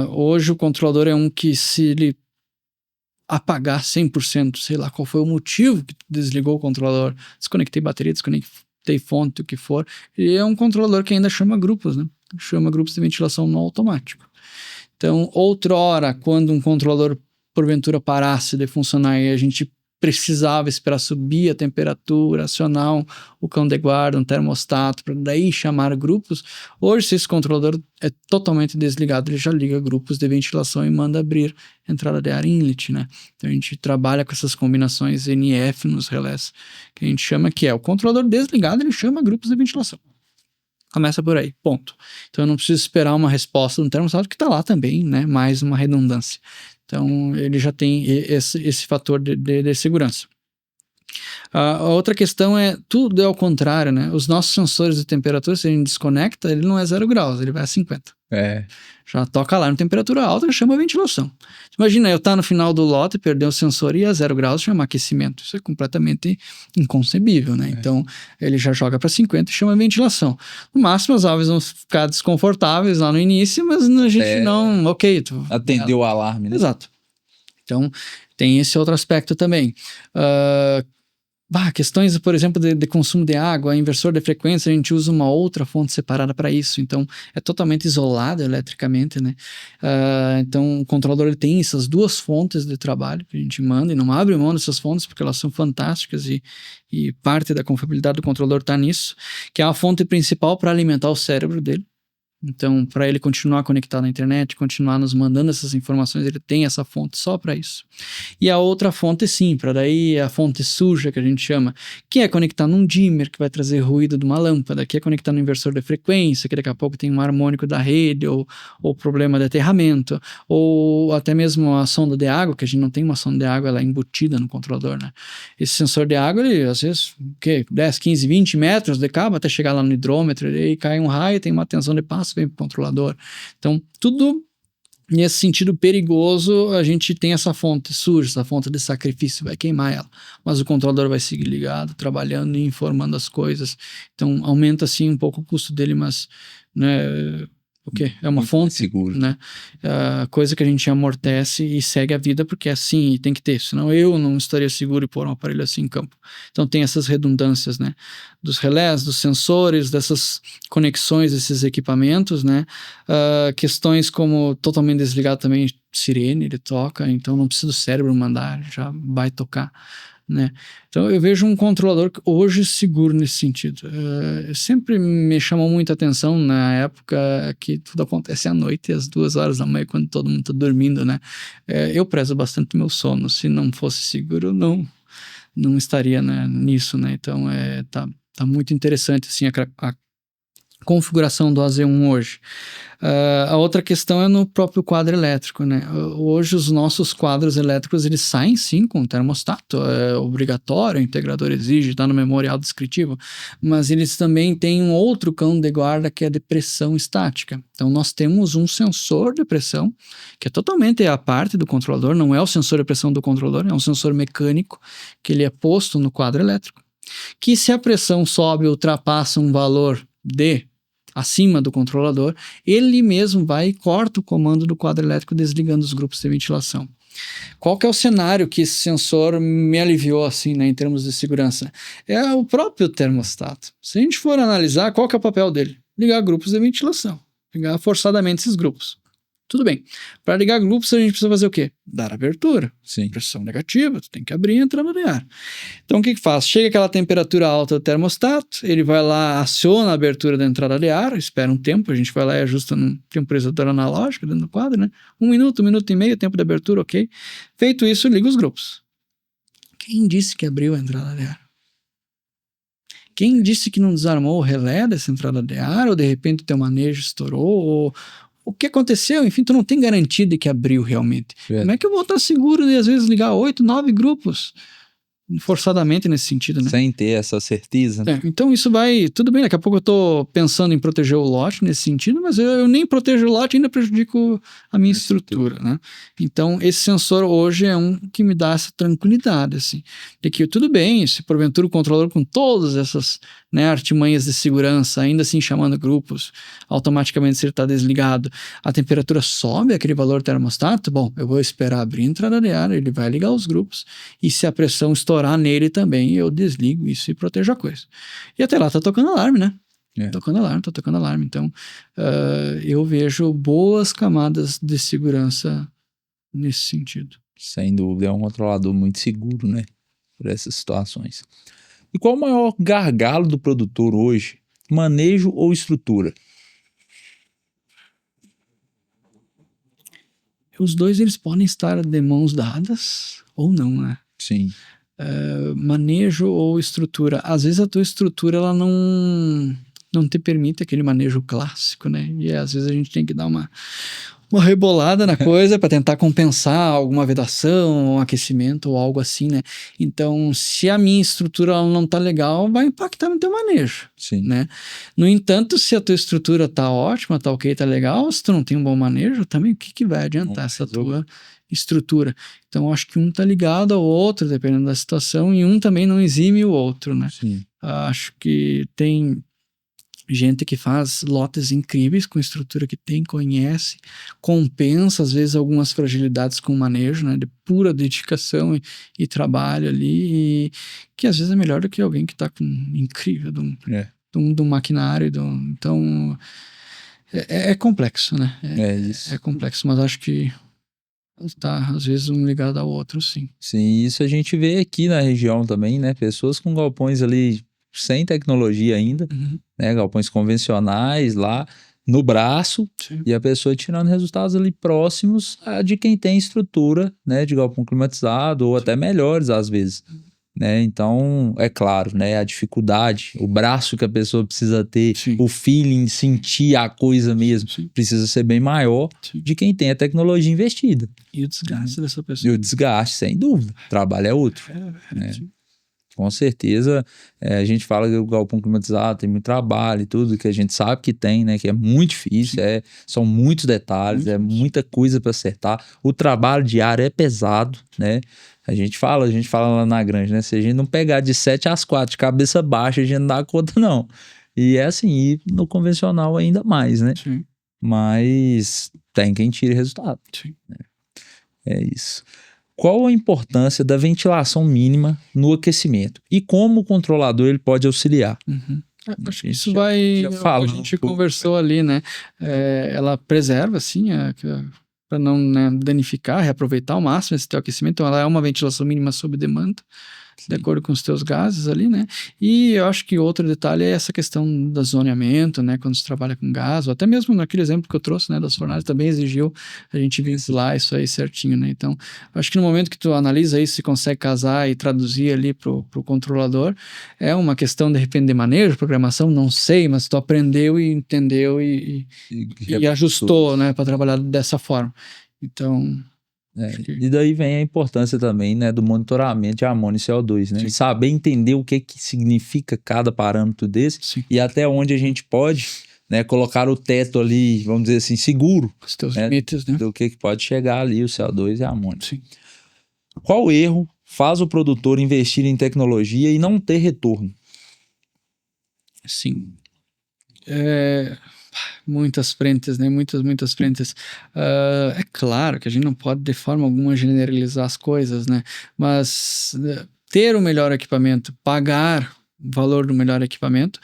Speaker 2: Hoje o controlador é um que, se ele apagar 100%, sei lá qual foi o motivo que desligou o controlador, desconectei bateria, desconectei fonte, o que for, e é um controlador que ainda chama grupos, né? Chama grupos de ventilação no automático. Então, outrora, quando um controlador porventura parasse de funcionar e a gente precisava esperar subir a temperatura, acionar o cão de guarda, um termostato, para daí chamar grupos. Hoje, se esse controlador é totalmente desligado, ele já liga grupos de ventilação e manda abrir entrada de ar inlet, né? Então a gente trabalha com essas combinações NF nos relés, que a gente chama que o controlador desligado, ele chama grupos de ventilação. Começa por aí, ponto. Então eu não preciso esperar uma resposta do termostato, que está lá também, né? Mais uma redundância. Então, ele já tem esse fator de segurança. A outra questão tudo é ao contrário, né? Os nossos sensores de temperatura, se a gente desconecta, ele não é 0 graus, ele vai a 50. Já toca lá na temperatura alta, chama ventilação. Imagina, eu estar no final do lote, perder o sensor e a 0 graus chama aquecimento. Isso é completamente inconcebível, né? Então, ele já joga para 50 e chama ventilação. No máximo, as aves vão ficar desconfortáveis lá no início, mas a gente não... Ok.
Speaker 1: Atendeu o alarme, né?
Speaker 2: Exato. Então, tem esse outro aspecto também. Questões, por exemplo, de consumo de água, inversor de frequência, a gente usa uma outra fonte separada para isso, então é totalmente isolado eletricamente, né? Então o controlador ele tem essas duas fontes de trabalho que a gente manda e não abre mão dessas fontes porque elas são fantásticas e parte da confiabilidade do controlador está nisso, que é a fonte principal para alimentar o cérebro dele. Então, para ele continuar conectado na internet, continuar nos mandando essas informações, ele tem essa fonte só para isso. E a outra fonte, sim, para daí a fonte suja, que a gente chama, que é conectar num dimmer, que vai trazer ruído de uma lâmpada, que é conectar no inversor de frequência, que daqui a pouco tem um harmônico da rede, ou problema de aterramento, ou até mesmo a sonda de água, que a gente não tem uma sonda de água, ela é embutida no controlador, né? Esse sensor de água, ele, às vezes, 10, 15, 20 metros de cabo até chegar lá no hidrômetro, e aí cai um raio, tem uma tensão de passo, vem para o controlador. Então, tudo nesse sentido perigoso, a gente tem essa fonte suja, essa fonte de sacrifício, vai queimar ela. Mas o controlador vai seguir ligado, trabalhando e informando as coisas. Então, aumenta, assim, um pouco o custo dele, mas, né, o quê? É uma fonte,
Speaker 1: seguro,
Speaker 2: né? Coisa que a gente amortece e segue a vida, porque é assim, e tem que ter. Senão eu não estaria seguro e pôr um aparelho assim em campo. Então tem essas redundâncias, né? Dos relés, dos sensores, dessas conexões, desses equipamentos, né? Questões como totalmente desligado também, sirene, ele toca, então não precisa do cérebro mandar, já vai tocar, né? Então eu vejo um controlador hoje seguro nesse sentido. Sempre me chamou muita atenção na época que tudo acontece à noite, às 2 horas da manhã, quando todo mundo está dormindo, né? Eu prezo bastante meu sono. Se não fosse seguro, eu não estaria, né, nisso, né? Então tá muito interessante assim a configuração do AZ1 hoje. A outra questão é no próprio quadro elétrico, né? Hoje os nossos quadros elétricos, eles saem sim com termostato, é obrigatório, o integrador exige, está no memorial descritivo, mas eles também têm um outro cão de guarda que é de pressão estática. Então nós temos um sensor de pressão, que é totalmente a parte do controlador, não é o sensor de pressão do controlador, é um sensor mecânico, que ele é posto no quadro elétrico, que se a pressão sobe ou ultrapassa um valor acima do controlador, ele mesmo vai e corta o comando do quadro elétrico desligando os grupos de ventilação. Qual que é o cenário que esse sensor me aliviou assim, né, em termos de segurança? É o próprio termostato. Se a gente for analisar, qual que é o papel dele? Ligar grupos de ventilação, ligar forçadamente esses grupos. Tudo bem. Para ligar grupos, a gente precisa fazer o quê? Dar abertura.
Speaker 1: Sim.
Speaker 2: Pressão negativa, tu tem que abrir e entrar no ar. Então, o que faz? Chega aquela temperatura alta do termostato, ele vai lá, aciona a abertura da entrada de ar, espera um tempo, a gente vai lá e ajusta num temporizador analógico dentro do quadro, né? 1 minuto, 1 minuto e meio, tempo de abertura, ok. Feito isso, liga os grupos. Quem disse que abriu a entrada de ar? Quem disse que não desarmou o relé dessa entrada de ar, ou de repente o teu manejo estourou, ou o que aconteceu? Enfim, tu não tem garantia de que abriu realmente. Como é que eu vou estar seguro de, às vezes, ligar 8, 9 grupos? Forçadamente nesse sentido, né?
Speaker 1: Sem ter essa certeza.
Speaker 2: Então isso vai... Tudo bem, daqui a pouco eu tô pensando em proteger o lote nesse sentido, mas eu nem protejo o lote e ainda prejudico a minha estrutura, né? Então esse sensor hoje é um que me dá essa tranquilidade, assim, de que tudo bem, se porventura o controlador com todas essas, né, artimanhas de segurança, ainda assim chamando grupos, automaticamente se ele está desligado, a temperatura sobe aquele valor termostato, bom, eu vou esperar abrir a entrada de ar, ele vai ligar os grupos, e se a pressão estourar nele também, eu desligo isso e protejo a coisa. E até lá tá tocando alarme, né? Tá tocando alarme. Então, eu vejo boas camadas de segurança nesse sentido.
Speaker 1: Sem dúvida, é um controlador muito seguro, né? Por essas situações. E qual o maior gargalo do produtor hoje? Manejo ou estrutura?
Speaker 2: Os dois, eles podem estar de mãos dadas ou não, né?
Speaker 1: Sim.
Speaker 2: Manejo ou estrutura. Às vezes a tua estrutura, ela não te permite aquele manejo clássico, né? E às vezes a gente tem que dar uma rebolada na coisa para tentar compensar alguma vedação, um aquecimento ou algo assim, né? Então, se a minha estrutura ela não tá legal, vai impactar no teu manejo,
Speaker 1: Sim.
Speaker 2: né? No entanto, se a tua estrutura tá ótima, tá ok, tá legal, se tu não tem um bom manejo, também o que vai adiantar essa tua estrutura? Então, acho que um tá ligado ao outro, dependendo da situação, e um também não exime o outro, né?
Speaker 1: Sim.
Speaker 2: Acho que tem gente que faz lotes incríveis com a estrutura que tem, conhece, compensa às vezes algumas fragilidades com o manejo, né, de pura dedicação e trabalho ali, e que às vezes é melhor do que alguém que está com incrível de um maquinário. Então, é complexo, né?
Speaker 1: Isso.
Speaker 2: É complexo, mas acho que tá, às vezes, um ligado ao outro, sim.
Speaker 1: Sim, isso a gente vê aqui na região também, né? Pessoas com galpões ali sem tecnologia ainda, né? Galpões convencionais lá no braço,
Speaker 2: Sim.
Speaker 1: e a pessoa tirando resultados ali próximos a de quem tem estrutura, né? De galpão climatizado, ou até melhores às vezes. Né? Então, é claro, né? A dificuldade, o braço que a pessoa precisa ter,
Speaker 2: Sim.
Speaker 1: o feeling, sentir a coisa mesmo,
Speaker 2: Sim.
Speaker 1: precisa ser bem maior de quem tem a tecnologia investida.
Speaker 2: E o desgaste dessa pessoa.
Speaker 1: E o desgaste, sem dúvida. O trabalho é outro. Né? Com certeza, a gente fala que o galpão climatizado tem muito trabalho e tudo, que a gente sabe que tem, né? Que é muito difícil, são muitos detalhes, muita coisa para acertar. O trabalho diário é pesado, né? A gente fala lá na Granja, né? Se a gente não pegar de 7 às 4, de cabeça baixa, a gente não dá conta, não. E é assim, e no convencional ainda mais, né?
Speaker 2: Sim.
Speaker 1: Mas tem quem tire resultado.
Speaker 2: Sim.
Speaker 1: É isso. Qual a importância da ventilação mínima no aquecimento? E como o controlador ele pode auxiliar?
Speaker 2: Acho que isso vai... a gente conversou ali, né? Ela preserva, assim, para não, né, danificar, reaproveitar ao máximo esse teu aquecimento. Então, ela é uma ventilação mínima sob demanda, de acordo com os teus gases ali, né? E eu acho que outro detalhe é essa questão do zoneamento, né? Quando se trabalha com gás, ou até mesmo naquele exemplo que eu trouxe, né? Das fornalhas, também exigiu a gente vincular isso aí certinho, né? Então, acho que no momento que tu analisa isso, se consegue casar e traduzir ali pro controlador, é uma questão, de repente, de manejo, programação, não sei, mas tu aprendeu e entendeu e ajustou, né? Para trabalhar dessa forma. Então...
Speaker 1: E daí vem a importância também, né, do monitoramento de amônia e CO2, né? Saber entender o que significa cada parâmetro desse e até onde a gente pode, né, colocar o teto ali, vamos dizer assim, seguro.
Speaker 2: Os teus limites, né?
Speaker 1: Do que pode chegar ali, o CO2 e a amônia. Qual erro faz o produtor investir em tecnologia e não ter retorno?
Speaker 2: Sim. Muitas frentes, né? Muitas frentes. É claro que a gente não pode de forma alguma generalizar as coisas, né? Mas ter o melhor equipamento, pagar o valor do melhor equipamento,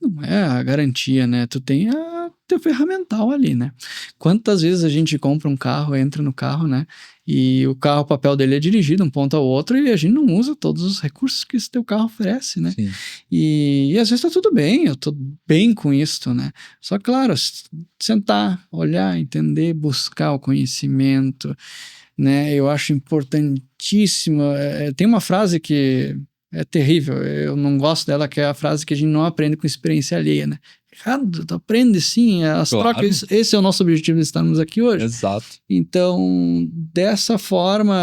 Speaker 2: não é a garantia, né? Tu tem teu ferramental ali, né? Quantas vezes a gente compra um carro, entra no carro, né? E o carro, o papel dele é dirigido de um ponto ao outro e a gente não usa todos os recursos que esse teu carro oferece, né? E às vezes tá tudo bem, eu tô bem com isso, né? Só que, claro, sentar, olhar, entender, buscar o conhecimento, né? Eu acho importantíssimo. Tem uma frase que é terrível, eu não gosto dela, que é a frase que a gente não aprende com experiência alheia, né? Errado, tu aprende sim, as trocas, esse é o nosso objetivo de estarmos aqui hoje.
Speaker 1: Exato.
Speaker 2: Então, dessa forma,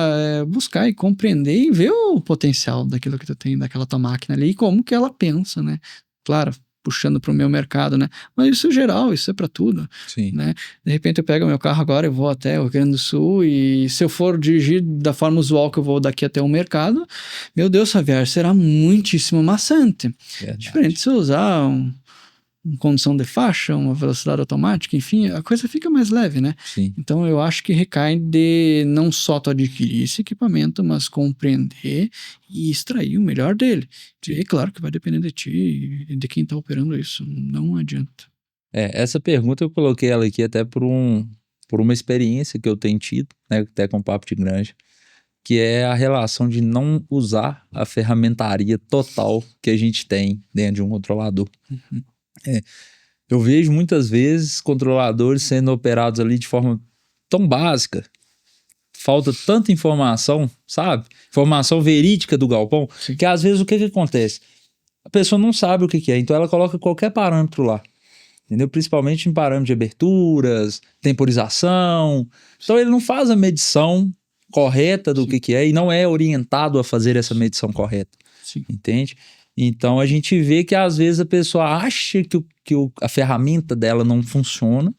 Speaker 2: buscar e compreender e ver o potencial daquilo que tu tem, daquela tua máquina ali, e como que ela pensa, né? Claro, puxando para o meu mercado, né? Mas isso é geral, isso é para tudo, né? De repente eu pego o meu carro agora, eu vou até o Rio Grande do Sul e se eu for dirigir da forma usual que eu vou daqui até o mercado, meu Deus, Javier, será muitíssimo maçante. Diferente se eu usar uma condução de faixa, uma velocidade automática, enfim, a coisa fica mais leve, né? Então eu acho que recai de não só tu adquirir esse equipamento, mas compreender e extrair o melhor dele. E claro que vai depender de ti e de quem tá operando isso, não adianta.
Speaker 1: Essa pergunta eu coloquei ela aqui até por uma experiência que eu tenho tido, né, até com o Papo de Granja, que é a relação de não usar a ferramentaria total que a gente tem dentro de um controlador. Eu vejo muitas vezes controladores sendo operados ali de forma tão básica, falta tanta informação, sabe? Informação verídica do galpão, que às vezes o que acontece? A pessoa não sabe o que é, então ela coloca qualquer parâmetro lá, entendeu? Principalmente em parâmetros de aberturas, temporização. Então ele não faz a medição correta do que é e não é orientado a fazer essa medição correta, entende? Então a gente vê que às vezes a pessoa acha que a ferramenta dela não funciona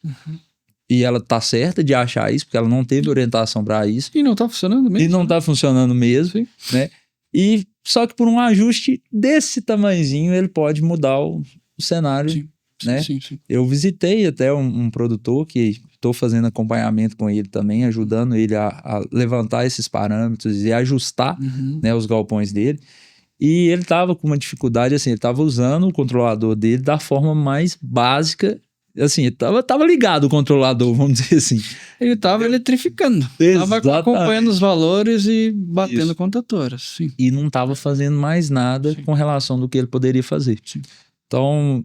Speaker 1: e ela tá certa de achar isso, porque ela não teve orientação para isso.
Speaker 2: E não tá funcionando mesmo.
Speaker 1: E não tá funcionando mesmo, né? E só que por um ajuste desse tamanhozinho ele pode mudar o cenário né?
Speaker 2: Sim, sim.
Speaker 1: Eu visitei até um produtor que estou fazendo acompanhamento com ele também, ajudando ele a levantar esses parâmetros e ajustar, né, os galpões dele. E ele estava com uma dificuldade, assim, ele estava usando o controlador dele da forma mais básica, assim, tava ligado o controlador, vamos dizer assim.
Speaker 2: Ele estava eletrificando, estava acompanhando os valores e batendo contatoras, sim.
Speaker 1: E não estava fazendo mais nada com relação do que ele poderia fazer.
Speaker 2: Sim.
Speaker 1: Então,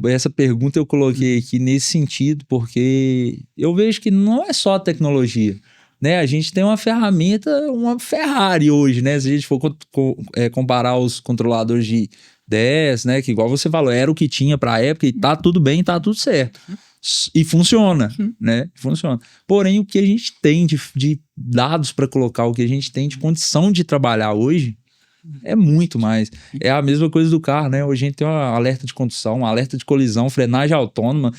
Speaker 1: essa pergunta eu coloquei aqui nesse sentido, porque eu vejo que não é só a tecnologia, né? A gente tem uma ferramenta, uma Ferrari hoje, né? Se a gente for comparar os controladores de 10, né? Que igual você falou, era o que tinha para a época e tá tudo bem, tá tudo certo. E funciona, né? Funciona. Porém, o que a gente tem de dados para colocar, o que a gente tem de condição de trabalhar hoje, é muito mais. É a mesma coisa do carro, né? Hoje a gente tem um alerta de condução, um alerta de colisão, frenagem autônoma,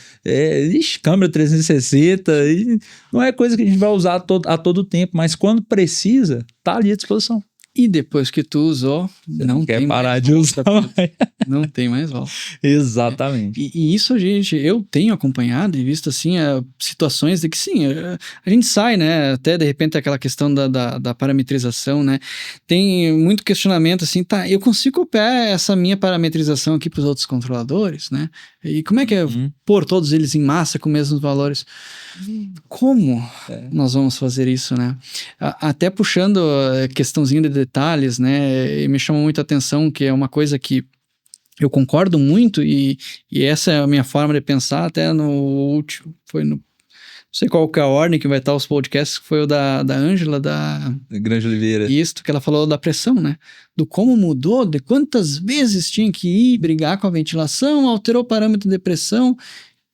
Speaker 1: câmera 360, e não é coisa que a gente vai usar a todo tempo, mas quando precisa, tá ali à disposição.
Speaker 2: E depois que tu usou, não
Speaker 1: quer
Speaker 2: tem
Speaker 1: parar
Speaker 2: mais
Speaker 1: de
Speaker 2: volta,
Speaker 1: usar mais.
Speaker 2: Não tem mais volta.
Speaker 1: Exatamente.
Speaker 2: E isso, eu tenho acompanhado e visto, assim, situações de que, sim, a gente sai, né, até de repente aquela questão da parametrização, né, tem muito questionamento, assim, tá, eu consigo copiar essa minha parametrização aqui para os outros controladores, né, e como é que é pôr todos eles em massa com os mesmos valores? Como nós vamos fazer isso, né? Até puxando a questãozinha de detalhes, né, e me chamou muita atenção, que é uma coisa que eu concordo muito e essa é a minha forma de pensar, até no último, não sei qual que é a ordem que vai estar os podcasts, que foi o da Ângela, da
Speaker 1: Grande Oliveira.
Speaker 2: Isso, que ela falou da pressão, né? Do como mudou, de quantas vezes tinha que ir brigar com a ventilação, alterou o parâmetro de pressão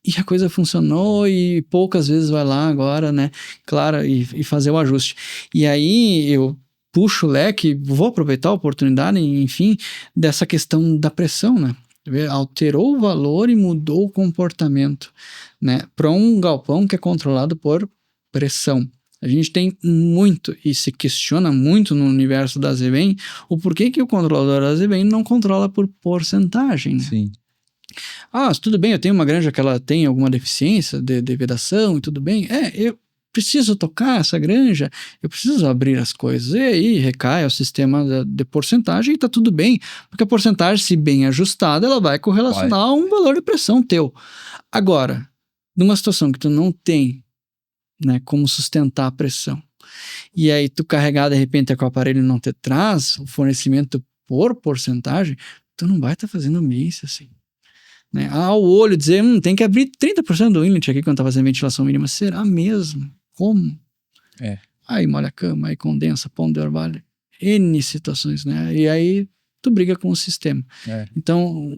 Speaker 2: e a coisa funcionou e poucas vezes vai lá agora, né? Claro, e fazer o ajuste. E aí eu puxo o leque, vou aproveitar a oportunidade, enfim, dessa questão da pressão, né? Alterou o valor e mudou o comportamento, né? Para um galpão que é controlado por pressão. A gente tem muito e se questiona muito no universo da ZBEM o porquê que o controlador da ZBEM não controla por porcentagem, né?
Speaker 1: Sim.
Speaker 2: Tudo bem, eu tenho uma granja que ela tem alguma deficiência de vedação e tudo bem. Eu preciso tocar essa granja, eu preciso abrir as coisas. E aí recai ao sistema de porcentagem e tá tudo bem, porque a porcentagem, se bem ajustada, ela vai correlacionar a um valor de pressão teu. Agora, numa situação que tu não tem, né, como sustentar a pressão, e aí tu carregar de repente com o aparelho não te traz o fornecimento por porcentagem, tu não vai estar fazendo ambiência assim. Né? O olho dizer, tem que abrir 30% do inlet aqui quando tá fazendo ventilação mínima. Será mesmo? Como? Aí molha a cama, aí condensa, pão de orvalho. N situações, né? E aí tu briga com o sistema. Então,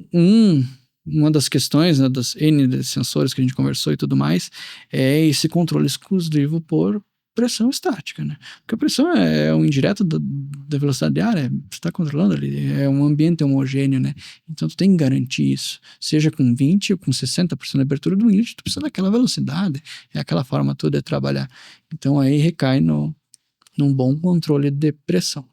Speaker 2: uma das questões, né, das N sensores que a gente conversou e tudo mais, é esse controle exclusivo por pressão estática, né? Porque a pressão é um indireto da velocidade de ar, você está controlando ali, é um ambiente homogêneo, né? Então tu tem que garantir isso, seja com 20 ou com 60% de abertura do inlet, tu precisa daquela velocidade, é aquela forma toda de trabalhar. Então aí recai num bom controle de pressão.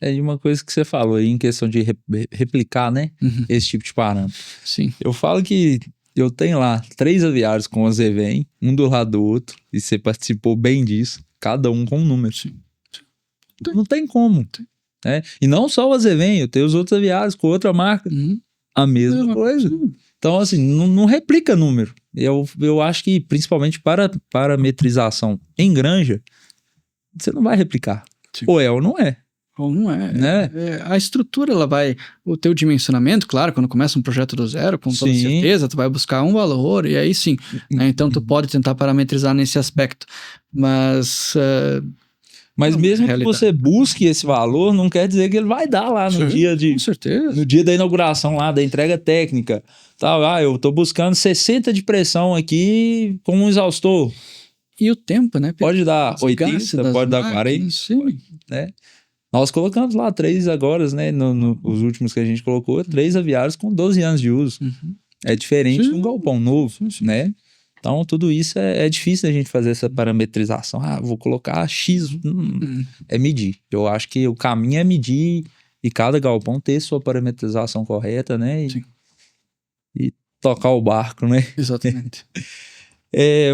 Speaker 1: E uma coisa que você falou aí em questão de replicar, né? Esse tipo de parâmetro.
Speaker 2: Sim.
Speaker 1: Eu falo que eu tenho lá 3 aviários com a ZVEM, um do lado do outro, e você participou bem disso, cada um com um número.
Speaker 2: Sim.
Speaker 1: Não tem como. Né? E não só o ZVEM, eu tenho os outros aviários com outra marca, a mesma coisa. Então, assim, não replica número. Eu acho que, principalmente para parametrização em granja, você não vai replicar. Sim. Ou é ou não é.
Speaker 2: Ou não é.
Speaker 1: Né?
Speaker 2: A estrutura, ela vai... O teu dimensionamento, claro, quando começa um projeto do zero, com toda certeza, tu vai buscar um valor, e aí sim. Né? Então, tu pode tentar parametrizar nesse aspecto. Mas
Speaker 1: mesmo que você busque esse valor, não quer dizer que ele vai dar lá no dia
Speaker 2: com certeza.
Speaker 1: No dia da inauguração lá, da entrega técnica. Eu tô buscando 60 de pressão aqui com um exaustor.
Speaker 2: E o tempo, né?
Speaker 1: Pode dar 80, pode dar 40.
Speaker 2: Sim.
Speaker 1: Né? Nós colocamos lá 3 agora, né? Os últimos que a gente colocou, 3 aviários com 12 anos de uso. É diferente de um galpão novo, né? Então, tudo isso é difícil a gente fazer essa parametrização. Vou colocar X. É medir. Eu acho que o caminho é medir e cada galpão ter sua parametrização correta, né? E tocar o barco, né?
Speaker 2: Exatamente.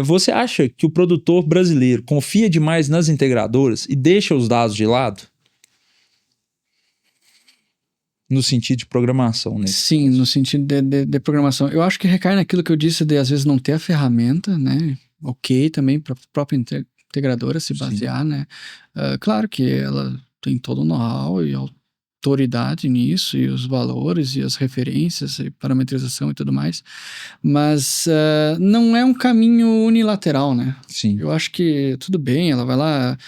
Speaker 1: Você acha que o produtor brasileiro confia demais nas integradoras e deixa os dados de lado? No sentido de programação, né?
Speaker 2: Sim, no sentido de programação. Eu acho que recai naquilo que eu disse de, às vezes, não ter a ferramenta, né? Ok, também para a própria integradora se basear, né? Claro que ela tem todo o know-how e autoridade nisso, e os valores, e as referências, e parametrização e tudo mais, mas não é um caminho unilateral, né?
Speaker 1: Sim.
Speaker 2: Eu acho que tudo bem, ela vai lá,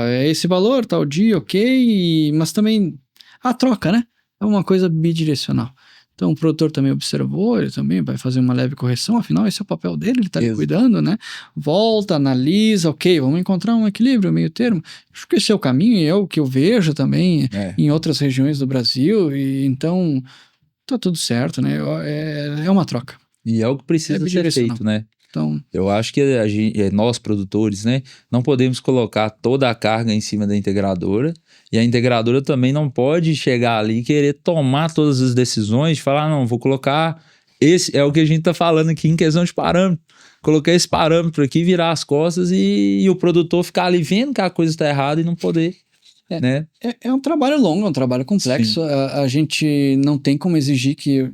Speaker 2: é esse valor, tal dia, ok, mas também a troca, né? É uma coisa bidirecional. Então, o produtor também observou, ele também vai fazer uma leve correção, afinal, esse é o papel dele, ele está ali cuidando, né? Volta, analisa, ok, vamos encontrar um equilíbrio, meio termo. Acho que esse é o caminho e é o que eu vejo também em outras regiões do Brasil, e então, tá tudo certo, né? É uma troca.
Speaker 1: E é o que precisa ser feito, né?
Speaker 2: Então,
Speaker 1: eu acho que nós, produtores, né, não podemos colocar toda a carga em cima da integradora, e a integradora também não pode chegar ali e querer tomar todas as decisões, falar, não, vou colocar esse, é o que a gente está falando aqui em questão de parâmetro, colocar esse parâmetro aqui, virar as costas e o produtor ficar ali vendo que a coisa está errada e não poder, né?
Speaker 2: É um trabalho longo, é um trabalho complexo, a gente não tem como exigir que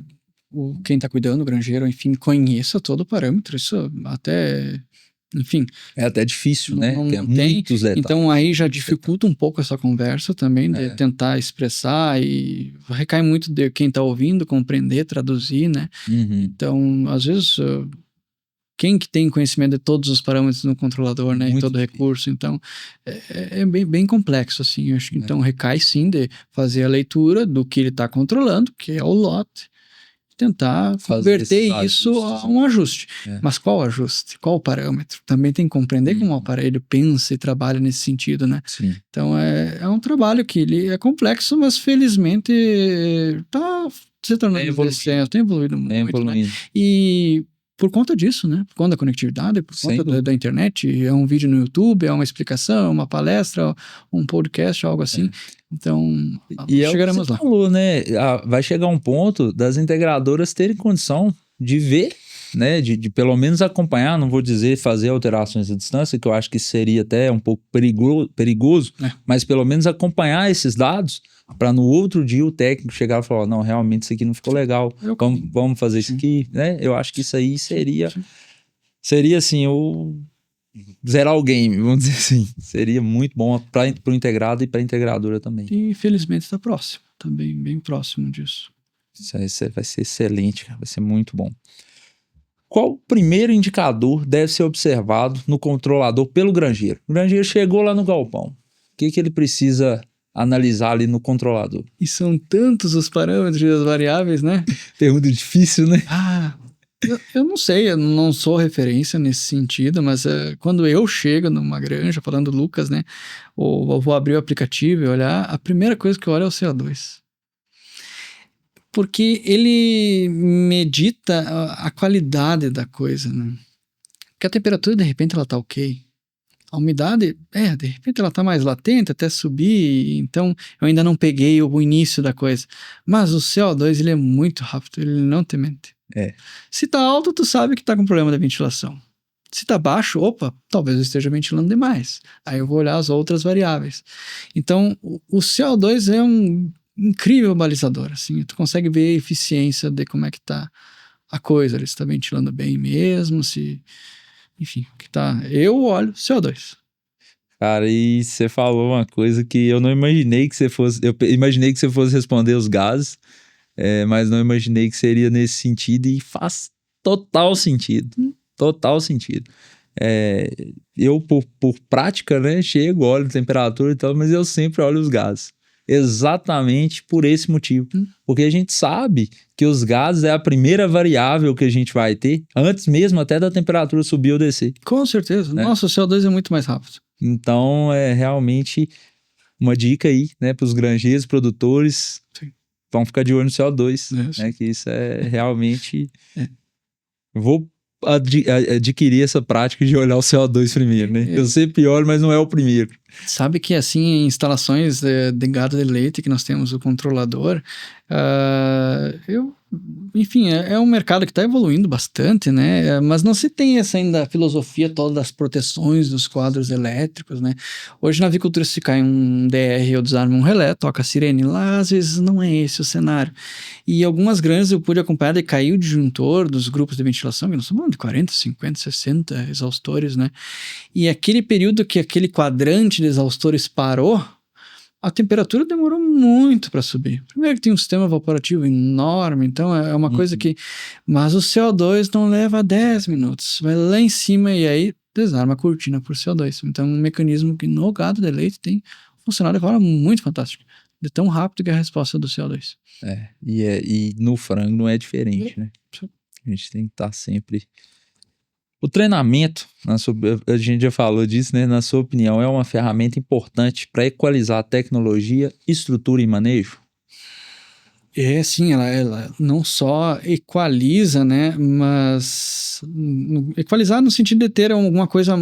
Speaker 2: quem está cuidando, o granjeiro, enfim, conheça todo o parâmetro, isso até, enfim...
Speaker 1: É até difícil, né?
Speaker 2: Não
Speaker 1: tem muitos detalhes.
Speaker 2: Então aí já dificulta um pouco essa conversa também, de tentar expressar, e recai muito de quem está ouvindo, compreender, traduzir, né? Então, às vezes, quem que tem conhecimento de todos os parâmetros no controlador, né? Muito e todo recurso, então, é bem complexo, assim, eu acho que então recai sim de fazer a leitura do que ele está controlando, que é o lote, tentar converter isso a um ajuste. Mas qual ajuste? Qual o parâmetro? Também tem que compreender como o aparelho pensa e trabalha nesse sentido, né?
Speaker 1: Sim.
Speaker 2: Então, é um trabalho que ele é complexo, mas felizmente está se tornando tem evoluído muito, né? E por conta disso, né? Por conta da conectividade, por conta da internet, é um vídeo no YouTube, é uma explicação, uma palestra, um podcast, algo assim. Então, chegaremos lá.
Speaker 1: Falou, né? Vai chegar um ponto das integradoras terem condição de ver, né? De pelo menos acompanhar, não vou dizer fazer alterações à distância, que eu acho que seria até um pouco perigoso, mas pelo menos acompanhar esses dados para no outro dia o técnico chegar e falar, não, realmente isso aqui não ficou legal, vamos fazer isso aqui, né? Eu acho que isso aí seria assim, zerar o game, vamos dizer assim. Seria muito bom para o integrado e para a integradora também.
Speaker 2: E infelizmente está próximo, também bem próximo disso.
Speaker 1: Isso aí vai ser excelente, vai ser muito bom. Qual o primeiro indicador deve ser observado no controlador pelo granjeiro? O granjeiro chegou lá no galpão. O que ele precisa analisar ali no controlador?
Speaker 2: E são tantos os parâmetros e as variáveis, né?
Speaker 1: Pergunta difícil, né?
Speaker 2: Eu não sei, eu não sou referência nesse sentido, mas quando eu chego numa granja, falando Lucas, né? Ou vou abrir o aplicativo e olhar, a primeira coisa que eu olho é o CO2. Porque ele medita a qualidade da coisa, né? Porque a temperatura, de repente, ela tá ok. A umidade, de repente ela tá mais latente até subir, então eu ainda não peguei o início da coisa. Mas o CO2, ele é muito rápido, ele não te mente. Se tá alto, tu sabe que tá com problema da ventilação. Se tá baixo, talvez eu esteja ventilando demais. Aí eu vou olhar as outras variáveis. Então, o CO2 é um incrível balizador, assim, tu consegue ver a eficiência de como é que tá a coisa, ele está ventilando bem mesmo, enfim, que tá. Eu olho CO2.
Speaker 1: Cara, e você falou uma coisa que eu não imaginei que você fosse. Eu imaginei que você fosse responder os gases, mas não imaginei que seria nesse sentido, e faz total sentido. Total sentido. Eu, por prática, né, chego, olho a temperatura e tal, mas eu sempre olho os gases. Exatamente por esse motivo. Porque a gente sabe que os gases é a primeira variável que a gente vai ter, antes mesmo até da temperatura subir ou descer.
Speaker 2: Com certeza. Nossa, o CO2 é muito mais rápido.
Speaker 1: Então, é realmente uma dica aí, né, para os granjeiros, produtores. Sim. Vão ficar de olho no CO2, né, que isso é realmente... Vou adquirir essa prática de olhar o CO2 primeiro, né? Eu sempre olho, mas não é o primeiro.
Speaker 2: Sabe que, assim, em instalações de gado de leite, que nós temos o controlador, enfim, é um mercado que está evoluindo bastante, né? Mas não se tem essa ainda a filosofia toda das proteções dos quadros elétricos, né? Hoje na avicultura, se cai um DR ou desarma um relé, toca a sirene. Lá, às vezes, não é esse o cenário. E algumas granjas eu pude acompanhar e caiu o disjuntor dos grupos de ventilação, que nós estamos falando de 40, 50, 60 exaustores, né? E aquele período que aquele quadrante de exaustores parou, a temperatura demorou muito para subir. Primeiro que tem um sistema evaporativo enorme, então é uma coisa que... Mas o CO2 não leva 10 minutos, vai lá em cima e aí desarma a cortina por CO2. Então é um mecanismo que no gado de leite tem funcionado de forma muito fantástica. De tão rápido que é a resposta do CO2.
Speaker 1: E no frango não é diferente, né? A gente tem que estar sempre... O treinamento, a gente já falou disso, né? Na sua opinião, é uma ferramenta importante para equalizar a tecnologia, estrutura e manejo?
Speaker 2: Sim, ela não só equaliza, né? Mas equalizar no sentido de ter alguma coisa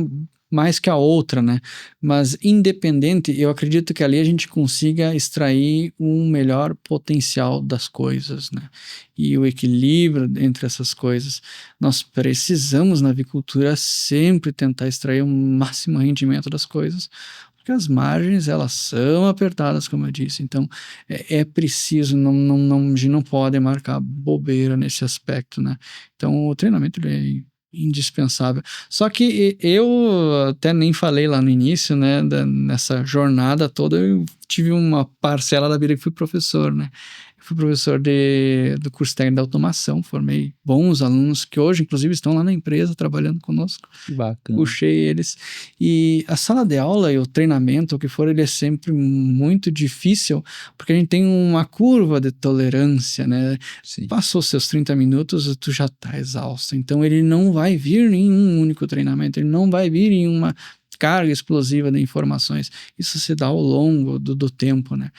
Speaker 2: mais que a outra, né? Mas independente, eu acredito que ali a gente consiga extrair um melhor potencial das coisas, né? E o equilíbrio entre essas coisas. Nós precisamos, na avicultura, sempre tentar extrair o máximo rendimento das coisas, porque as margens, elas são apertadas, como eu disse. Então, é preciso, a gente não pode marcar bobeira nesse aspecto, né? Então, o treinamento, ele é indispensável. Só que eu até nem falei lá no início, né, nessa jornada toda, eu tive uma parcela da vida que fui professor, né? Eu fui professor do curso técnico de automação, formei bons alunos que hoje, inclusive, estão lá na empresa trabalhando conosco.
Speaker 1: Que bacana.
Speaker 2: Puxei eles. E a sala de aula e o treinamento, o que for, ele é sempre muito difícil, porque a gente tem uma curva de tolerância, né?
Speaker 1: Sim.
Speaker 2: Passou seus 30 minutos, tu já tá exausto. Então, ele não vai vir em um único treinamento, ele não vai vir em uma carga explosiva de informações. Isso se dá ao longo do tempo, né?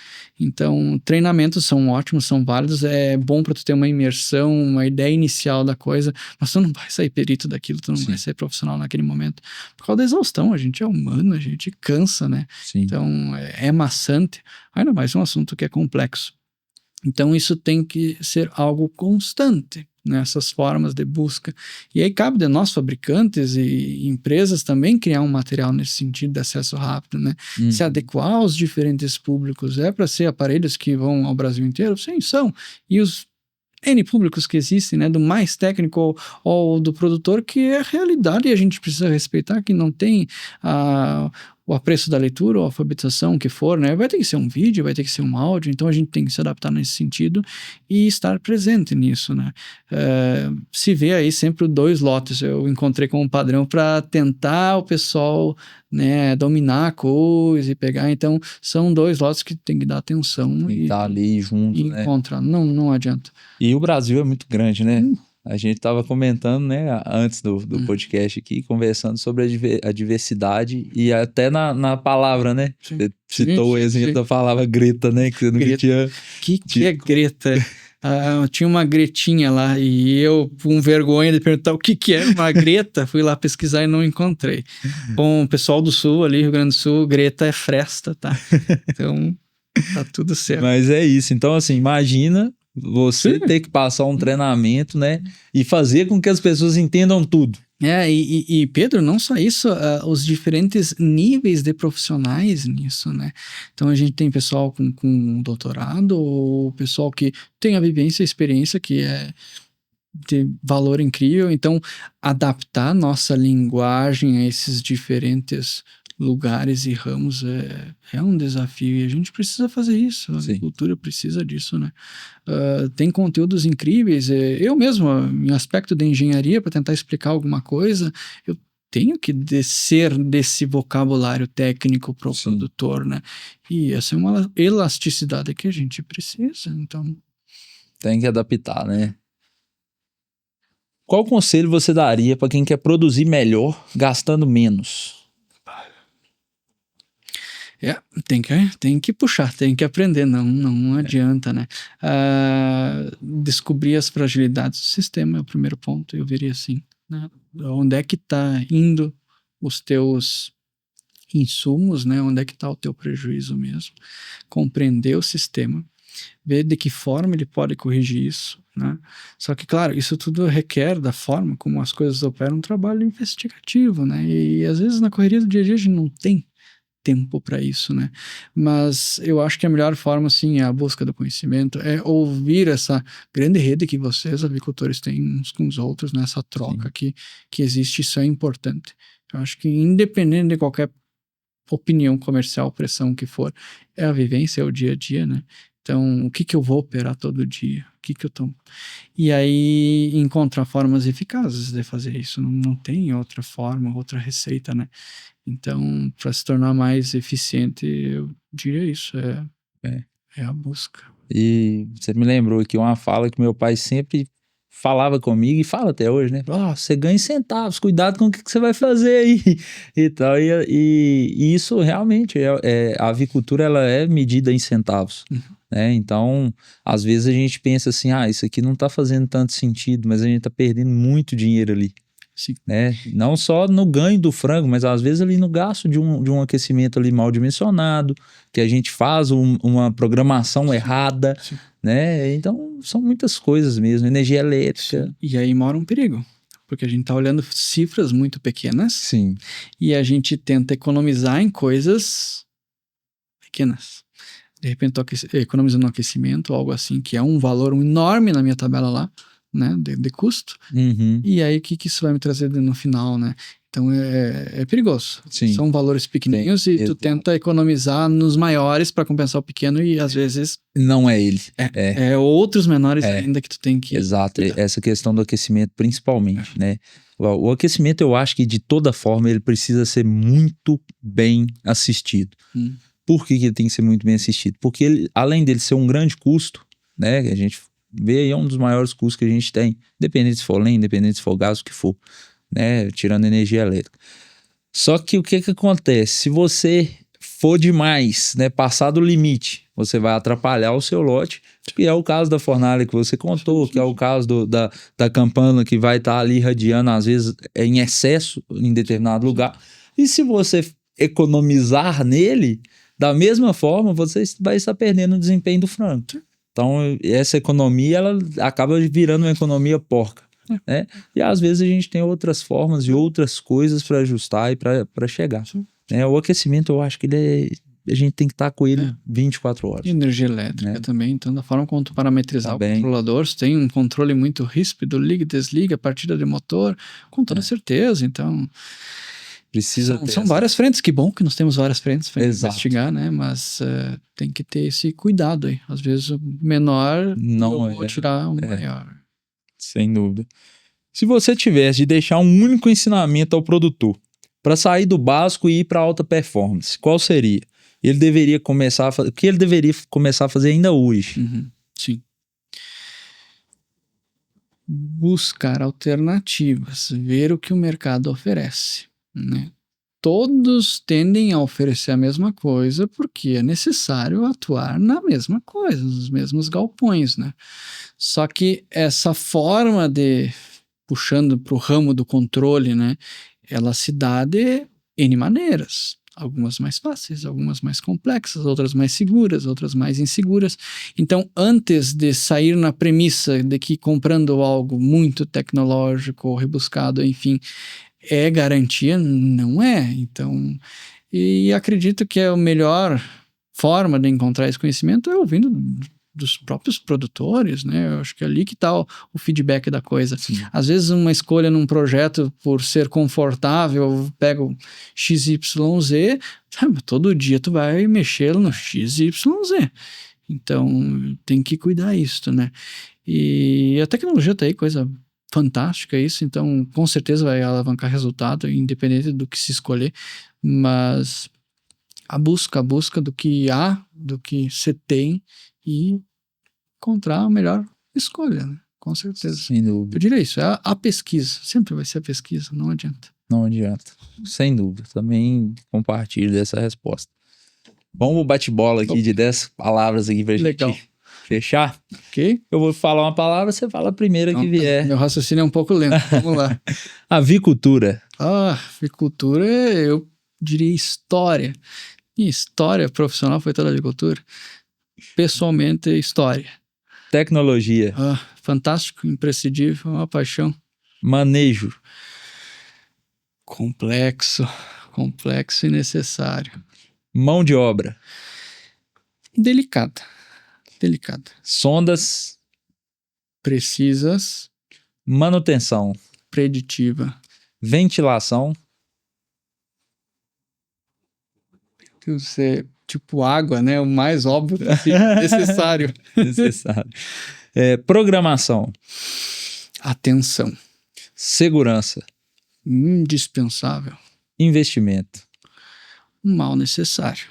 Speaker 2: Então, treinamentos são ótimos, são válidos, é bom para tu ter uma imersão, uma ideia inicial da coisa, mas tu não vai sair perito daquilo, tu não vai ser profissional naquele momento. Por causa da exaustão, a gente é humano, a gente cansa, né?
Speaker 1: Sim.
Speaker 2: Então, é maçante, ainda mais um assunto que é complexo. Então, isso tem que ser algo constante, nessas formas de busca. E aí cabe de nós, fabricantes e empresas, também criar um material nesse sentido de acesso rápido, né? Se adequar aos diferentes públicos. É para ser aparelhos que vão ao Brasil inteiro? Sim, são. E os N públicos que existem, né? Do mais técnico ou do produtor, que é a realidade e a gente precisa respeitar, que não tem o apreço da leitura ou a alfabetização, que for, né? Vai ter que ser um vídeo, vai ter que ser um áudio, então a gente tem que se adaptar nesse sentido e estar presente nisso, né? Se vê aí sempre 2 lotes, eu encontrei como padrão para tentar o pessoal, né, dominar a coisa e pegar, então são 2 lotes que tem que dar atenção
Speaker 1: e tá ali junto,
Speaker 2: e
Speaker 1: né?
Speaker 2: encontrar, não adianta.
Speaker 1: E o Brasil é muito grande, né? A gente estava comentando, né, antes do podcast aqui, conversando sobre a diversidade e até na palavra, né?
Speaker 2: Sim.
Speaker 1: Você citou o exemplo da palavra greta, né? Que você nunca
Speaker 2: Greta.
Speaker 1: tinha...
Speaker 2: Que é greta? Tinha uma gretinha lá e eu, com vergonha de perguntar o que é uma greta, fui lá pesquisar e não encontrei. Bom, o pessoal do Sul ali, Rio Grande do Sul, greta é fresta, tá? Então, tá tudo certo.
Speaker 1: Mas é isso. Então, assim, imagina você ter que passar um treinamento, né? E fazer com que as pessoas entendam tudo.
Speaker 2: E Pedro, não só isso, os diferentes níveis de profissionais nisso, né? Então a gente tem pessoal com doutorado, ou pessoal que tem a vivência, a experiência, que é de valor incrível. Então, adaptar nossa linguagem a esses diferentes lugares e ramos é um desafio, e a gente precisa fazer isso, a agricultura precisa disso, né? Tem conteúdos incríveis, eu mesmo, em aspecto de engenharia, para tentar explicar alguma coisa, eu tenho que descer desse vocabulário técnico para o produtor, né? E essa é uma elasticidade que a gente precisa, então...
Speaker 1: Tem que adaptar, né? Qual conselho você daria para quem quer produzir melhor, gastando menos?
Speaker 2: Tem que puxar, tem que aprender, não adianta, né? Descobrir as fragilidades do sistema é o primeiro ponto, eu veria assim, né? Onde é que está indo os teus insumos, né? Onde é que está o teu prejuízo mesmo, compreender o sistema, ver de que forma ele pode corrigir isso, né? Só que, claro, isso tudo requer da forma como as coisas operam um trabalho investigativo, né? E às vezes na correria do dia a dia a gente não tem tempo para isso, né? Mas eu acho que a melhor forma, sim, é a busca do conhecimento, é ouvir essa grande rede que vocês, avicultores, têm uns com os outros, né? Essa troca que existe, isso é importante. Eu acho que independente de qualquer opinião comercial, pressão que for, é a vivência, é o dia a dia, né? Então, o que eu vou operar todo dia? O que eu tomo? E aí, encontrar formas eficazes de fazer isso. Não tem outra forma, outra receita, né? Então, para se tornar mais eficiente, eu diria isso, é a busca.
Speaker 1: E você me lembrou aqui uma fala que meu pai sempre falava comigo e fala até hoje, né? Você ganha em centavos, cuidado com o que você vai fazer aí e tal. E isso realmente, a avicultura ela é medida em centavos, né? Então, às vezes a gente pensa assim, isso aqui não tá fazendo tanto sentido, mas a gente tá perdendo muito dinheiro ali.
Speaker 2: Sim.
Speaker 1: Né? Não só no ganho do frango, mas às vezes ali no gasto de um aquecimento ali mal dimensionado, que a gente faz uma programação errada, né? Então são muitas coisas mesmo, energia elétrica.
Speaker 2: Sim. E aí mora um perigo, porque a gente tá olhando cifras muito pequenas.
Speaker 1: Sim.
Speaker 2: E a gente tenta economizar em coisas pequenas. De repente tô economizando no aquecimento, algo assim, que é um valor enorme na minha tabela lá, né, de custo. E aí o que isso vai me trazer no final, né? Então é perigoso.
Speaker 1: Sim.
Speaker 2: São valores pequenininhos e tu tenta economizar nos maiores para compensar o pequeno e às vezes
Speaker 1: não é ele.
Speaker 2: É outros menores ainda que tu tem que...
Speaker 1: Exato, essa questão do aquecimento principalmente, né? O aquecimento eu acho que de toda forma ele precisa ser muito bem assistido. Por que ele tem que ser muito bem assistido? Porque ele, além dele ser um grande custo, né? Que a gente vê aí, é um dos maiores custos que a gente tem, independente se for lenha, independente se for gás, o que for, né? Tirando energia elétrica. Só que o que acontece? Se você for demais, né? Passar do limite, você vai atrapalhar o seu lote, que é o caso da fornalha que você contou, que é o caso da campana que vai estar ali irradiando, às vezes em excesso em determinado lugar. E se você economizar nele, da mesma forma, você vai estar perdendo o desempenho do frango. Então, essa economia, ela acaba virando uma economia porca, né? E às vezes a gente tem outras formas e outras coisas para ajustar e para chegar. Né? O aquecimento, eu acho que a gente tem que estar com ele 24 horas.
Speaker 2: E energia elétrica também, então da forma como tu parametrizar o controlador, você tem um controle muito ríspido, liga e desliga, partida de motor, com toda certeza, então... São várias frentes, que bom que nós temos várias frentes para investigar, né? Mas tem que ter esse cuidado aí. Às vezes o menor não vou tirar o maior.
Speaker 1: Sem dúvida. Se você tivesse de deixar um único ensinamento ao produtor para sair do básico e ir para alta performance, qual seria? Ele deveria começar o que ele deveria começar a fazer ainda hoje?
Speaker 2: Sim. Buscar alternativas, ver o que o mercado oferece, né? Todos tendem a oferecer a mesma coisa porque é necessário atuar na mesma coisa, nos mesmos galpões, né? Só que essa forma de, puxando para o ramo do controle, né? Ela se dá de N maneiras. Algumas mais fáceis, algumas mais complexas, outras mais seguras, outras mais inseguras. Então, antes de sair na premissa de que comprando algo muito tecnológico ou rebuscado, enfim, é garantia, não é. Então, e acredito que a melhor forma de encontrar esse conhecimento é ouvindo dos próprios produtores, né? Eu acho que é ali que está o feedback da coisa.
Speaker 1: Sim.
Speaker 2: Às vezes uma escolha num projeto por ser confortável, pega o XYZ, sabe? Todo dia tu vai mexer no XYZ. Então, tem que cuidar isso, né? E a tecnologia tá aí, coisa fantástica isso, então com certeza vai alavancar resultado, independente do que se escolher, mas a busca do que há, do que você tem e encontrar a melhor escolha, né? Com certeza.
Speaker 1: Sem dúvida.
Speaker 2: Eu diria isso, é a pesquisa, sempre vai ser a pesquisa, não adianta.
Speaker 1: Não adianta, sem dúvida, também compartilho dessa resposta. Vamos pro bate-bola aqui de 10 palavras aqui pra gente fechar?
Speaker 2: Ok.
Speaker 1: Eu vou falar uma palavra, você fala a primeira então, que vier.
Speaker 2: Meu raciocínio é um pouco lento, vamos lá.
Speaker 1: Avicultura.
Speaker 2: Avicultura, eu diria história. Minha história profissional foi toda agricultura. Pessoalmente, história.
Speaker 1: Tecnologia.
Speaker 2: Fantástico, imprescindível, uma paixão.
Speaker 1: Manejo.
Speaker 2: Complexo e necessário.
Speaker 1: Mão de obra.
Speaker 2: Delicada.
Speaker 1: Sondas.
Speaker 2: Precisas.
Speaker 1: Manutenção.
Speaker 2: Preditiva.
Speaker 1: Ventilação.
Speaker 2: Tipo água, né? O mais óbvio possível, necessário.
Speaker 1: Programação.
Speaker 2: Atenção.
Speaker 1: Segurança.
Speaker 2: Indispensável.
Speaker 1: Investimento.
Speaker 2: Mal necessário.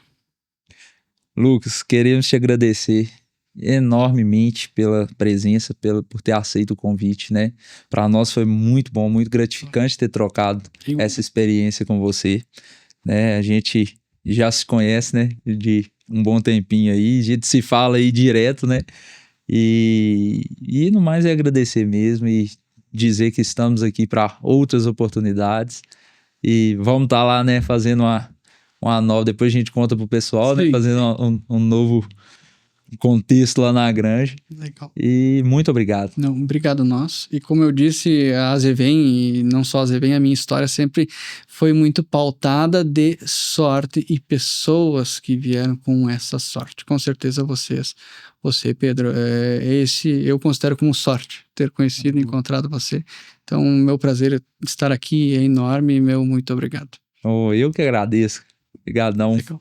Speaker 1: Lucas, queremos te agradecer enormemente pela presença, por ter aceito o convite, né? Para nós foi muito bom, muito gratificante ter trocado essa experiência com você, né? A gente já se conhece, né? De um bom tempinho aí, a gente se fala aí direto, né? E no mais é agradecer mesmo e dizer que estamos aqui para outras oportunidades e vamos estar lá, né? Fazendo uma nova, depois a gente conta pro pessoal, né? Fazendo um novo contexto lá na granja.
Speaker 2: Legal.
Speaker 1: E muito obrigado.
Speaker 2: Não, obrigado nós. E como eu disse, a Azevém, e não só a Azevém, a minha história sempre foi muito pautada de sorte e pessoas que vieram com essa sorte. Com certeza você, Pedro, eu considero como sorte ter conhecido e encontrado você. Então, meu prazer estar aqui é enorme e meu muito obrigado.
Speaker 1: Eu que agradeço. Obrigadão.
Speaker 2: Legal.